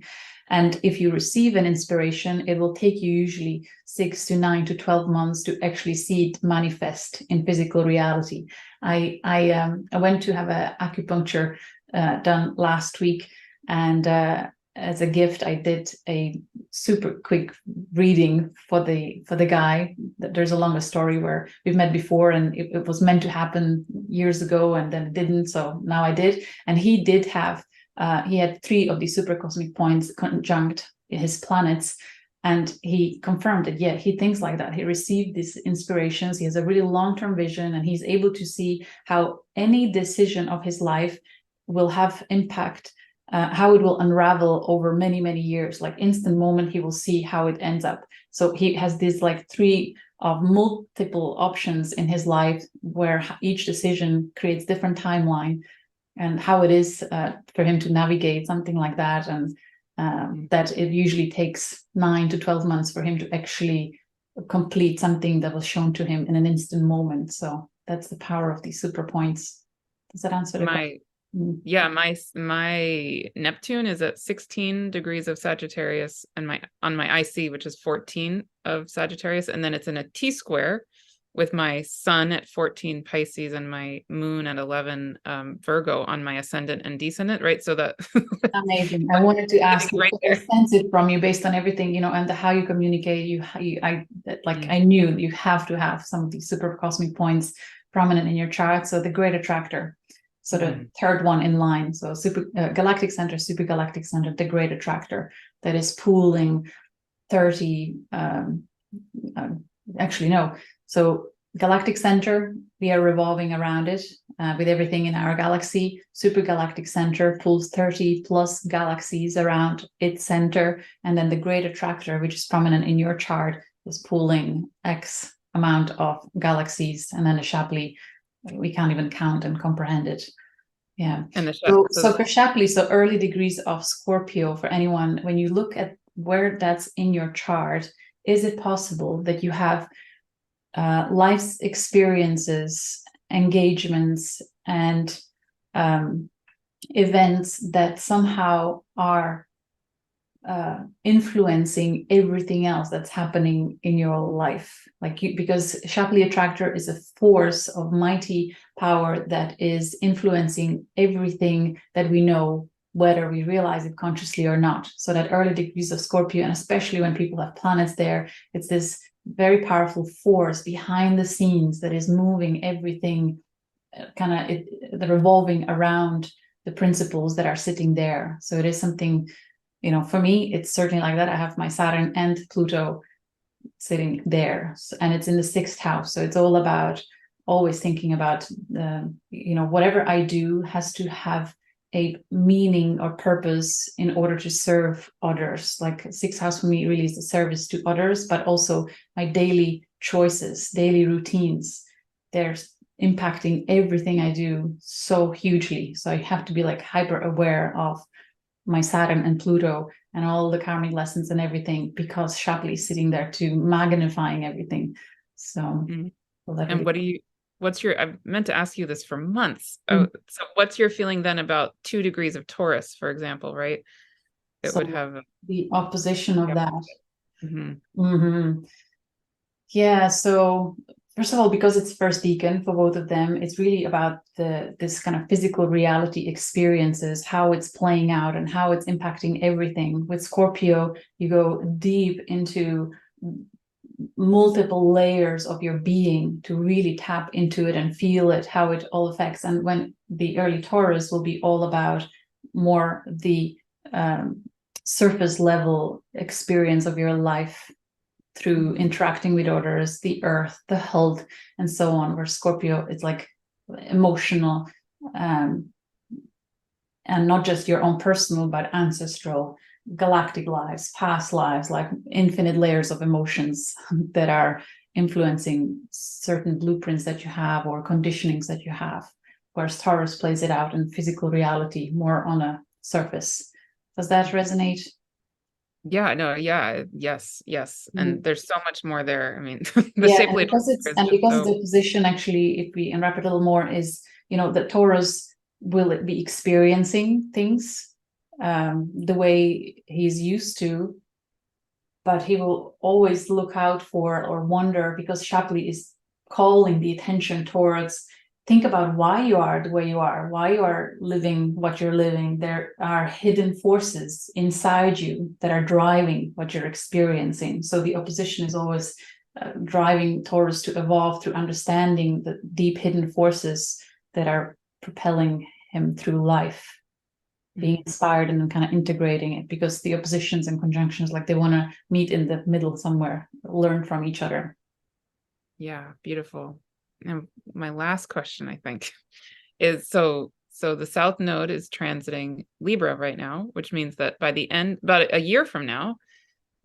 S2: And if you receive an inspiration, it will take you usually 6 to 9 to 12 months to actually see it manifest in physical reality. I went to have an acupuncture done last week, and as a gift, I did a super quick reading for the guy. There's a longer story where we've met before, and it was meant to happen years ago, and then it didn't. So now I did, and he did have. He had 3 of these supercosmic points conjunct his planets, and he confirmed that, yeah, he thinks like that. He received these inspirations. He has a really long-term vision, and he's able to see how any decision of his life will have impact, how it will unravel over many, many years. Like instant moment, he will see how it ends up. So he has these like 3 of multiple options in his life, where each decision creates different timeline, and how it is for him to navigate something like that, and that it usually takes 9 to 12 months for him to actually complete something that was shown to him in an instant moment. So that's the power of these super points. Does that answer the question?
S1: Yeah, my Neptune is at 16 degrees of Sagittarius, and on my IC, which is 14 of Sagittarius, and then it's in a T square with my sun at 14 Pisces and my moon at 11 Virgo on my ascendant and descendant, right? So that
S2: amazing. I wanted to ask you,
S1: right
S2: I sense it from you based on everything, and how you communicate. I knew you have to have some of these super cosmic points prominent in your chart. So the Great Attractor, so the third one in line. So galactic center, supergalactic center, the Great Attractor, that is pooling 30. Actually, no. So galactic center, we are revolving around it with everything in our galaxy. Supergalactic center pulls 30 plus galaxies around its center. And then the Great Attractor, which is prominent in your chart, is pulling X amount of galaxies. And then the Shapley, we can't even count and comprehend it. Yeah. And so for Shapley, so early degrees of Scorpio, for anyone, when you look at where that's in your chart, is it possible that you have life's experiences, engagements, and events that somehow are influencing everything else that's happening in your life? Because Shapley Attractor is a force of mighty power that is influencing everything that we know, whether we realize it consciously or not. So that early degrees of Scorpio, and especially when people have planets there, it's this very powerful force behind the scenes that is moving everything, the revolving around the principles that are sitting there. So it is something, for me, it's certainly like that. I have my Saturn and Pluto sitting there, and it's in the 6th house. So it's all about always thinking about, whatever I do has to have a meaning or purpose in order to serve others. Like sixth house for me really is the service to others, but also my daily choices, daily routines. They're impacting everything I do so hugely. So I have to be like hyper aware of my Saturn and Pluto and all the karmic lessons and everything, because Shapley is sitting there too, magnifying everything. So,
S1: and what's your, I meant to ask you this for months.
S2: Mm.
S1: So what's your feeling then about 2 degrees of Taurus, for example, right? It
S2: So
S1: would have
S2: the opposition of that.
S1: Mm-hmm.
S2: Yeah, so first of all, because it's first decan for both of them, it's really about this kind of physical reality experiences, how it's playing out and how it's impacting everything. With Scorpio, you go deep into multiple layers of your being to really tap into it and feel it, how it all affects. And when the early Taurus will be all about more the surface level experience of your life through interacting with others, the earth, the health, and so on, where Scorpio is like emotional, and not just your own personal, but ancestral, galactic lives, past lives, like infinite layers of emotions that are influencing certain blueprints that you have or conditionings that you have, whereas Taurus plays it out in physical reality, more on a surface. Does that resonate?
S1: Yeah, no, yeah, yes. And there's so much more there. I mean, the
S2: Yeah, and
S1: Shapley
S2: because it's
S1: Attractor is just
S2: the position, actually, if we unwrap it a little more, is that Taurus will be experiencing things the way he's used to, but he will always look out for or wonder, because Shapley is calling the attention towards, think about why you are the way you are, why you are living what you're living. There are hidden forces inside you that are driving what you're experiencing. So the opposition is always driving Taurus to evolve through understanding the deep hidden forces that are propelling him through life, being inspired and then kind of integrating it, because the oppositions and conjunctions, like they want to meet in the middle somewhere, learn from each other.
S1: Yeah, beautiful. And my last question, I think, is so the South Node is transiting Libra right now, which means that by the end, about a year from now,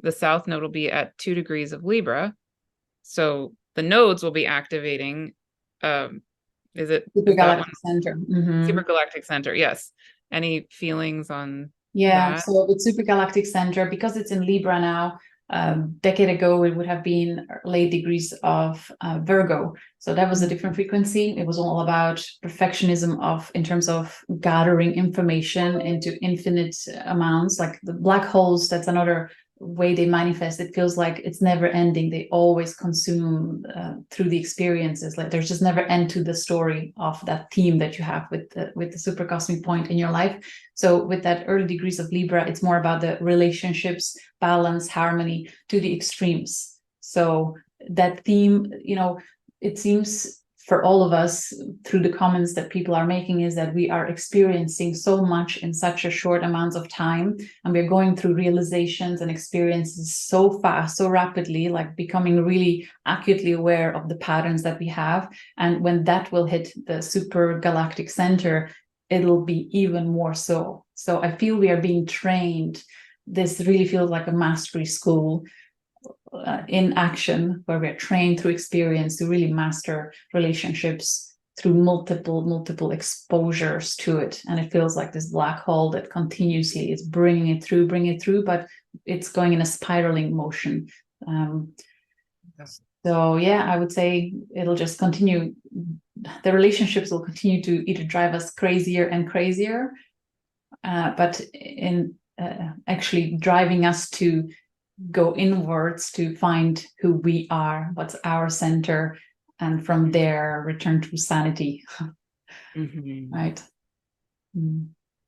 S1: the South Node will be at 2 degrees of Libra. So the nodes will be activating. Is that one?
S2: Supergalactic center. Mm-hmm.
S1: Supergalactic center. Yes. Any feelings on
S2: Yeah,
S1: that?
S2: so with supergalactic center, because it's in Libra now, decade ago it would have been late degrees of Virgo. So that was a different frequency. It was all about perfectionism in terms of gathering information into infinite amounts, like the black holes. That's another way they manifest. It feels like it's never ending. They always consume through the experiences. Like there's just never end to the story of that theme that you have with the super-cosmic point in your life. So with that early degrees of Libra, it's more about the relationships, balance, harmony to the extremes. So that theme, it seems for all of us, through the comments that people are making, is that we are experiencing so much in such a short amount of time, and we're going through realizations and experiences so fast, so rapidly, like becoming really acutely aware of the patterns that we have. And when that will hit the super galactic center, it'll be even more so. So I feel we are being trained. This really feels like a mastery school in action, where we're trained through experience to really master relationships through multiple exposures to it. And it feels like this black hole that continuously is bringing it through, but it's going in a spiraling motion. So yeah, I would say it'll just continue. The relationships will continue to either drive us crazier and crazier, but in actually driving us to go inwards to find who we are, what's our center, and from there return to sanity. Right.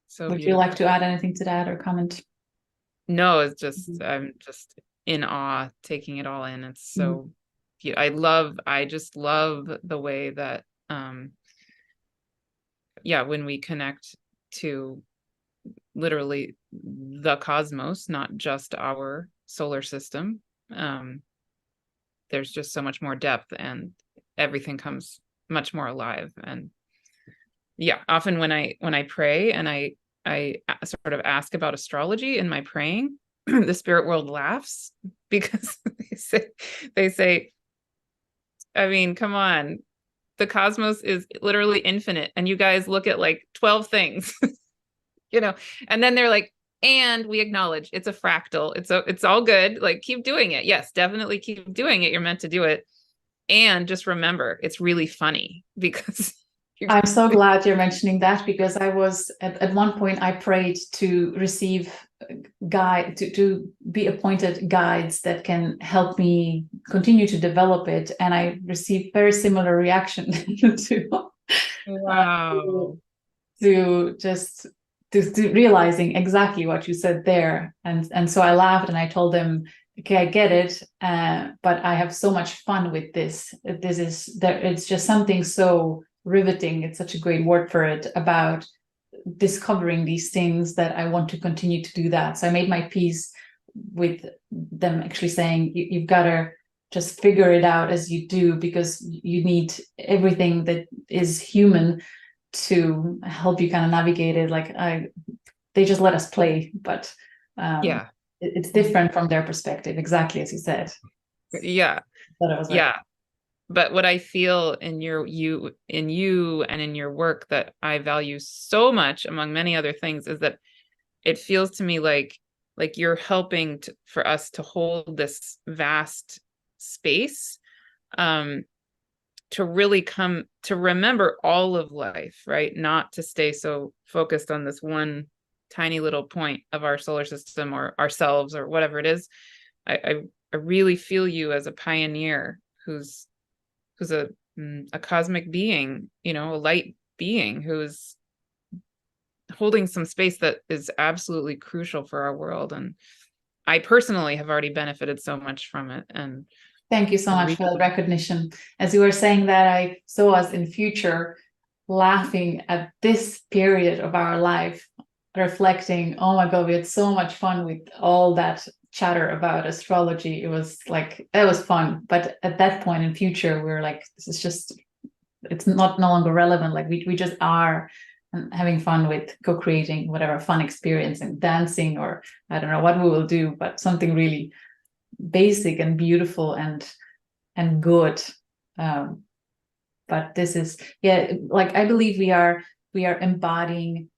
S1: So
S2: Would you
S1: beautiful.
S2: like to add anything to that or comment?
S1: No, it's just I'm just in awe, taking it all in. It's so I just love the way that when we connect to literally the cosmos, not just our solar system, there's just so much more depth and everything comes much more alive. And often when I pray and I sort of ask about astrology in my praying, the spirit world laughs because they say, I mean, come on, the cosmos is literally infinite, and you guys look at like 12 things, and then they're like, and we acknowledge it's a fractal. It's all good. Like, keep doing it. Yes, definitely keep doing it. You're meant to do it. And just remember, it's really funny because
S2: I'm so glad you're mentioning that, because I was at one point I prayed to receive guide to be appointed guides that can help me continue to develop it, and I received very similar reaction to
S1: wow.
S2: to realizing exactly what you said there, and so I laughed and I told them, okay, I get it, but I have so much fun with this. It's just something so riveting. It's such a great word for it, about discovering these things, that I want to continue to do that. So I made my peace with them actually saying, you've got to just figure it out as you do, because you need everything that is human to help you kind of navigate it. Like they just let us play, but it's different from their perspective, exactly as you said.
S1: Yeah.
S2: But I was like,
S1: yeah. But what I feel in you and in your work that I value so much, among many other things, is that it feels to me like you're helping for us to hold this vast space, to really come to remember all of life, right? Not to stay so focused on this one tiny little point of our solar system or ourselves or whatever it is. I really feel you as a pioneer who's a cosmic being, a light being who's holding some space that is absolutely crucial for our world. And I personally have already benefited so much from it. And
S2: thank you so much for the recognition. As you were saying that, I saw us in future laughing at this period of our life, reflecting, oh my God, we had so much fun with all that chatter about astrology. It was like, that was fun. But at that point in future, we were like, this is just, it's no longer relevant. Like we just are having fun with co-creating whatever fun experience and dancing, or I don't know what we will do, but something really basic and beautiful and good. But this is, like, I believe we are embodying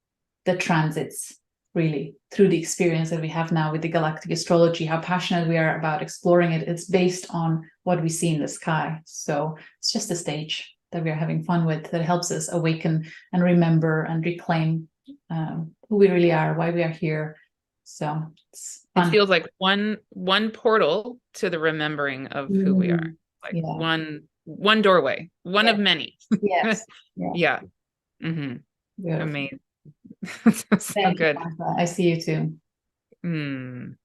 S2: the transits, really, through the experience that we have now with the galactic astrology, how passionate we are about exploring it. It's based on what we see in the sky. So it's just a stage that we are having fun with, that helps us awaken and remember and reclaim who we really are, why we are here. So it's fun.
S1: It feels like one portal to the remembering of who we are. Like one doorway, one of many.
S2: Yes.
S1: Yeah. Mm-hmm. Amazing.
S2: So good. I see you
S1: too.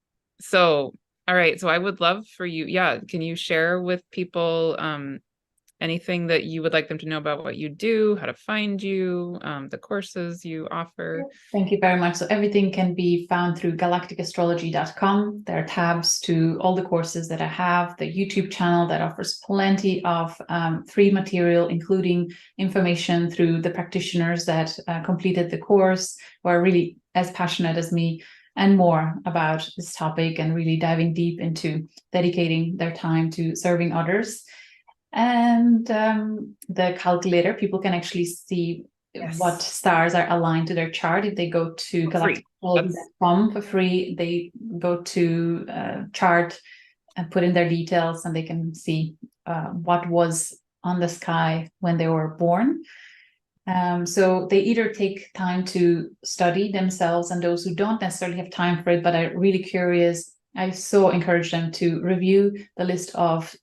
S1: So, all right. So I would love for you. Yeah. Can you share with people anything that you would like them to know about what you do, how to find you, the courses you offer?
S2: Thank you very much. So everything can be found through galacticastrology.com. There are tabs to all the courses that I have, the YouTube channel that offers plenty of free material, including information through the practitioners that completed the course, who are really as passionate as me and more about this topic, and really diving deep into dedicating their time to serving others. And the calculator, people can actually see what stars are aligned to their chart. If they go to galacticastrology.com for free, they go to chart and put in their details, and they can see what was on the sky when they were born. So they either take time to study themselves, and those who don't necessarily have time for it but are really curious, I so encourage them to review the list of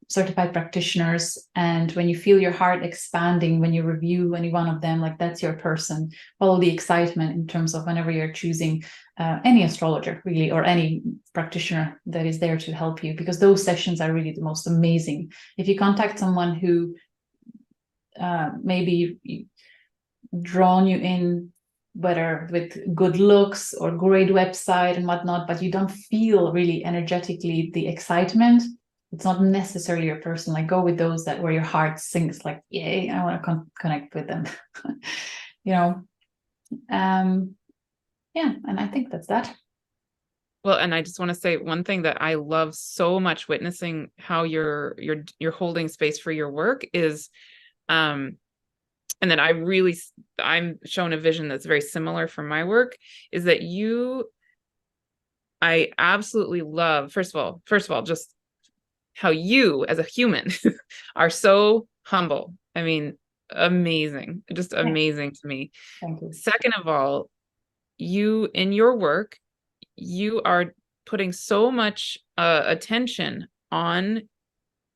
S2: certified practitioners. And when you feel your heart expanding, when you review any one of them, like that's your person, follow the excitement in terms of whenever you're choosing any astrologer, really, or any practitioner that is there to help you, because those sessions are really the most amazing. If you contact someone who maybe drawn you in, whether with good looks or great website and whatnot, but you don't feel really energetically the excitement, it's not necessarily your person. Like, go with those that where your heart sinks, like, yay, I want to connect with them. You know, yeah, and I think that's that.
S1: Well, and I just want to say one thing that I love so much witnessing how you're holding space for your work is, and then I'm shown a vision that's very similar for my work, is that I absolutely love, first of all, just how you as a human are so humble. I mean, amazing, just amazing to me.
S2: Thank you.
S1: Second of all, you in your work, you are putting so much attention on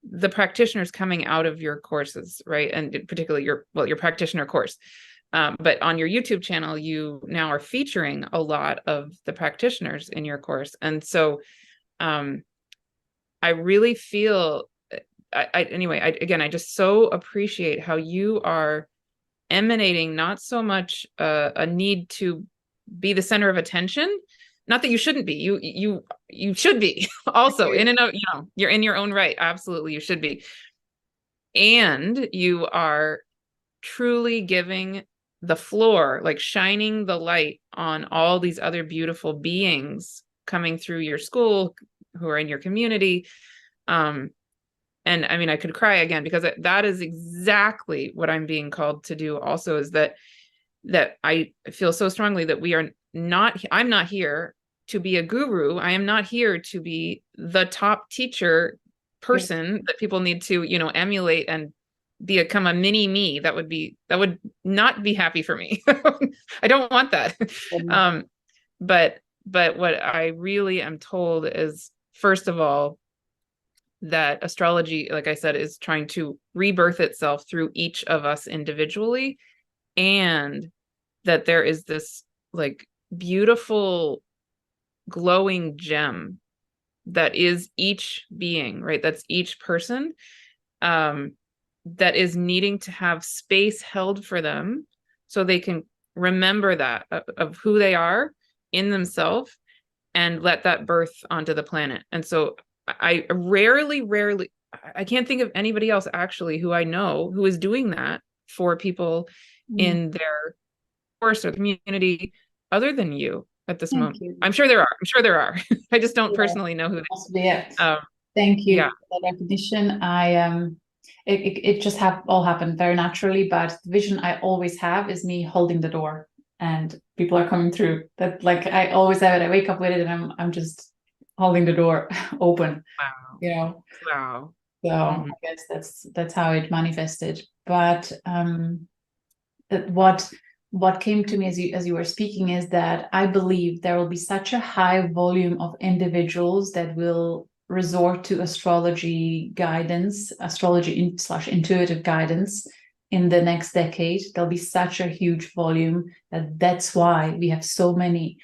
S1: the practitioners coming out of your courses, right? And particularly your practitioner course. But on your YouTube channel, you now are featuring a lot of the practitioners in your course. And so I really feel, I just so appreciate how you are emanating not so much a need to be the center of attention. Not that you shouldn't be. You should be also in and out. You know, you're in your own right. Absolutely, you should be. And you are truly giving the floor, like shining the light on all these other beautiful beings coming through your school who are in your community. And I mean, I could cry again, because that is exactly what I'm being called to do also, is that I feel so strongly that I'm not here to be a guru. I am not here to be the top teacher person that people need to, emulate and become a mini me. That would not be happy for me. I don't want that. But what I really am told is, first of all, that astrology, like I said, is trying to rebirth itself through each of us individually, and that there is this like beautiful glowing gem that is each being, right? That's each person, that is needing to have space held for them so they can remember that of who they are in themselves and let that birth onto the planet. And so I rarely, I can't think of anybody else actually who I know who is doing that for people in their course or community other than you at this moment. I'm sure there are. I just don't personally know who they are.
S2: Thank you for that recognition. It just all happened very naturally, but the vision I always have is me holding the door and people are coming through. That, like, I always have it. I wake up with it and I'm just holding the door open.
S1: Wow. Wow.
S2: So I guess that's how it manifested. But what came to me as you were speaking is that I believe there will be such a high volume of individuals that will resort to astrology guidance, astrology / intuitive guidance in the next decade. There'll be such a huge volume that's why we have so many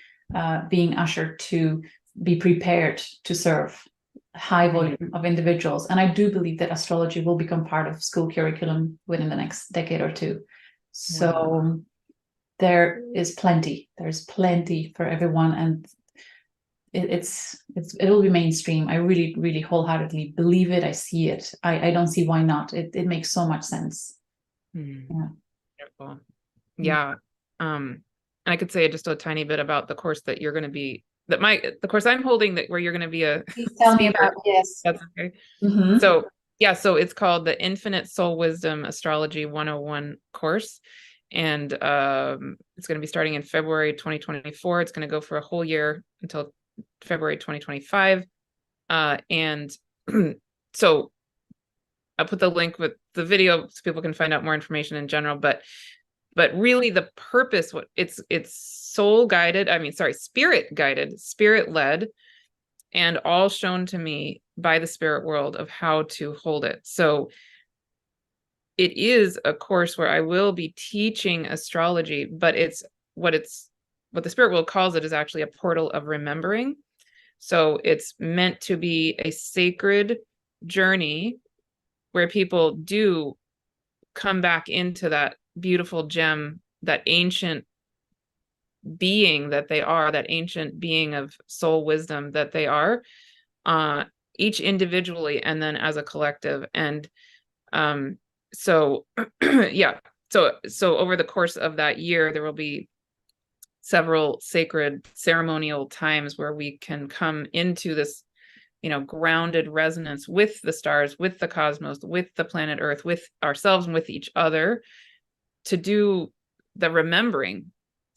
S2: being ushered to be prepared to serve high volume of individuals. And I do believe that astrology will become part of school curriculum within the next decade or two. So there's plenty for everyone, and it'll be mainstream. I really, really wholeheartedly believe it. I see it. I don't see why not. It makes so much sense.
S1: Wonderful. And I could say just a tiny bit about the course that you're going to be, the course I'm holding, that where you're going to be a
S2: Please tell me about. Yes,
S1: that's okay. So it's called the Infinite Soul Wisdom Astrology 101 course. And it's going to be starting in February 2024. It's going to go for a whole year until February 2025. And so I'll put the link with the video so people can find out more information in general. But really the purpose, it's spirit guided, spirit led, and all shown to me by the spirit world of how to hold it. So it is a course where I will be teaching astrology, but what the spirit world calls it is actually a portal of remembering. So it's meant to be a sacred journey where people do come back into that beautiful gem, that ancient being that they are, that ancient being of soul wisdom that they are, each individually and then as a collective. And so yeah, so over the course of that year, there will be several sacred ceremonial times where we can come into this, grounded resonance with the stars, with the cosmos, with the planet Earth, with ourselves and with each other, to do the remembering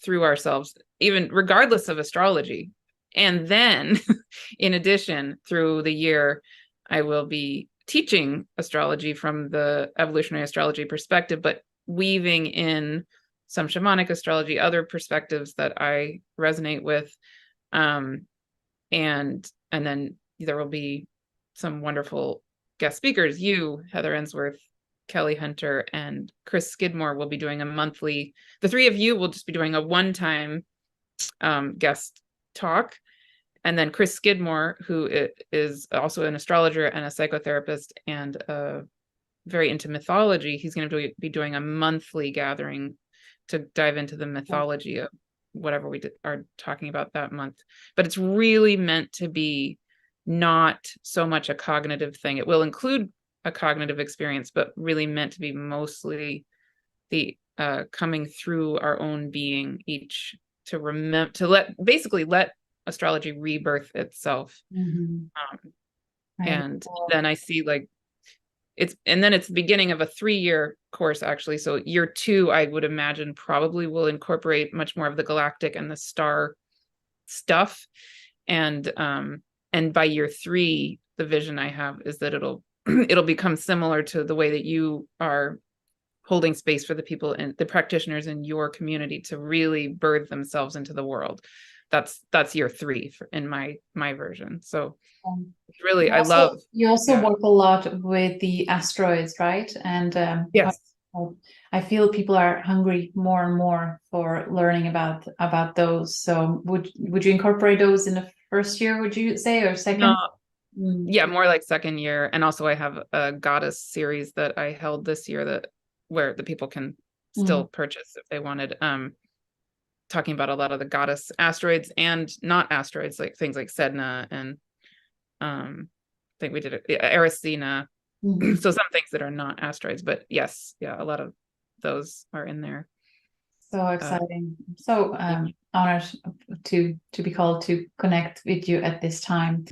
S1: through ourselves, even regardless of astrology. And then in addition, through the year, I will be teaching astrology from the evolutionary astrology perspective, but weaving in some shamanic astrology, other perspectives that I resonate with. And then there will be some wonderful guest speakers. You, Heather Ensworth, Kelly Hunter, and Chris Skidmore will be doing a monthly. The three of you will just be doing a one-time guest talk. And then Chris Skidmore, who is also an astrologer and a psychotherapist and very into mythology, he's going to be doing a monthly gathering to dive into the mythology of whatever we are talking about that month. But it's really meant to be not so much a cognitive thing. It will include a cognitive experience, but really meant to be mostly the coming through our own being, each to remember, to let astrology rebirth itself. And then I see it's the beginning of a 3-year course, actually. So year 2, I would imagine, probably will incorporate much more of the galactic and the star stuff. And by year 3, the vision I have is that it'll become similar to the way that you are holding space for the people and the practitioners in your community to really birth themselves into the world. That's year 3 in my version. So really,
S2: you also work a lot with the asteroids, right? And
S1: yes,
S2: I feel people are hungry more and more for learning about those. So would you incorporate those in the first year, would you say, or second?
S1: Yeah, more like second year. And also I have a goddess series that I held this year where the people can still purchase if they wanted, talking about a lot of the goddess asteroids and not asteroids, like things like Sedna and I think we did Erisina. So some things that are not asteroids, but yes, yeah, a lot of those are in there.
S2: So exciting. So honored to be called to connect with you at this time.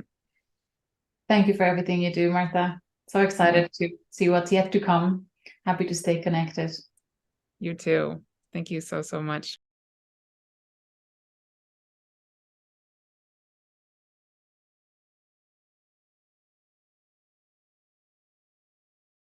S2: Thank you for everything you do, Martha. So excited to see what's yet to come. Happy to stay connected.
S1: You too. Thank you so much.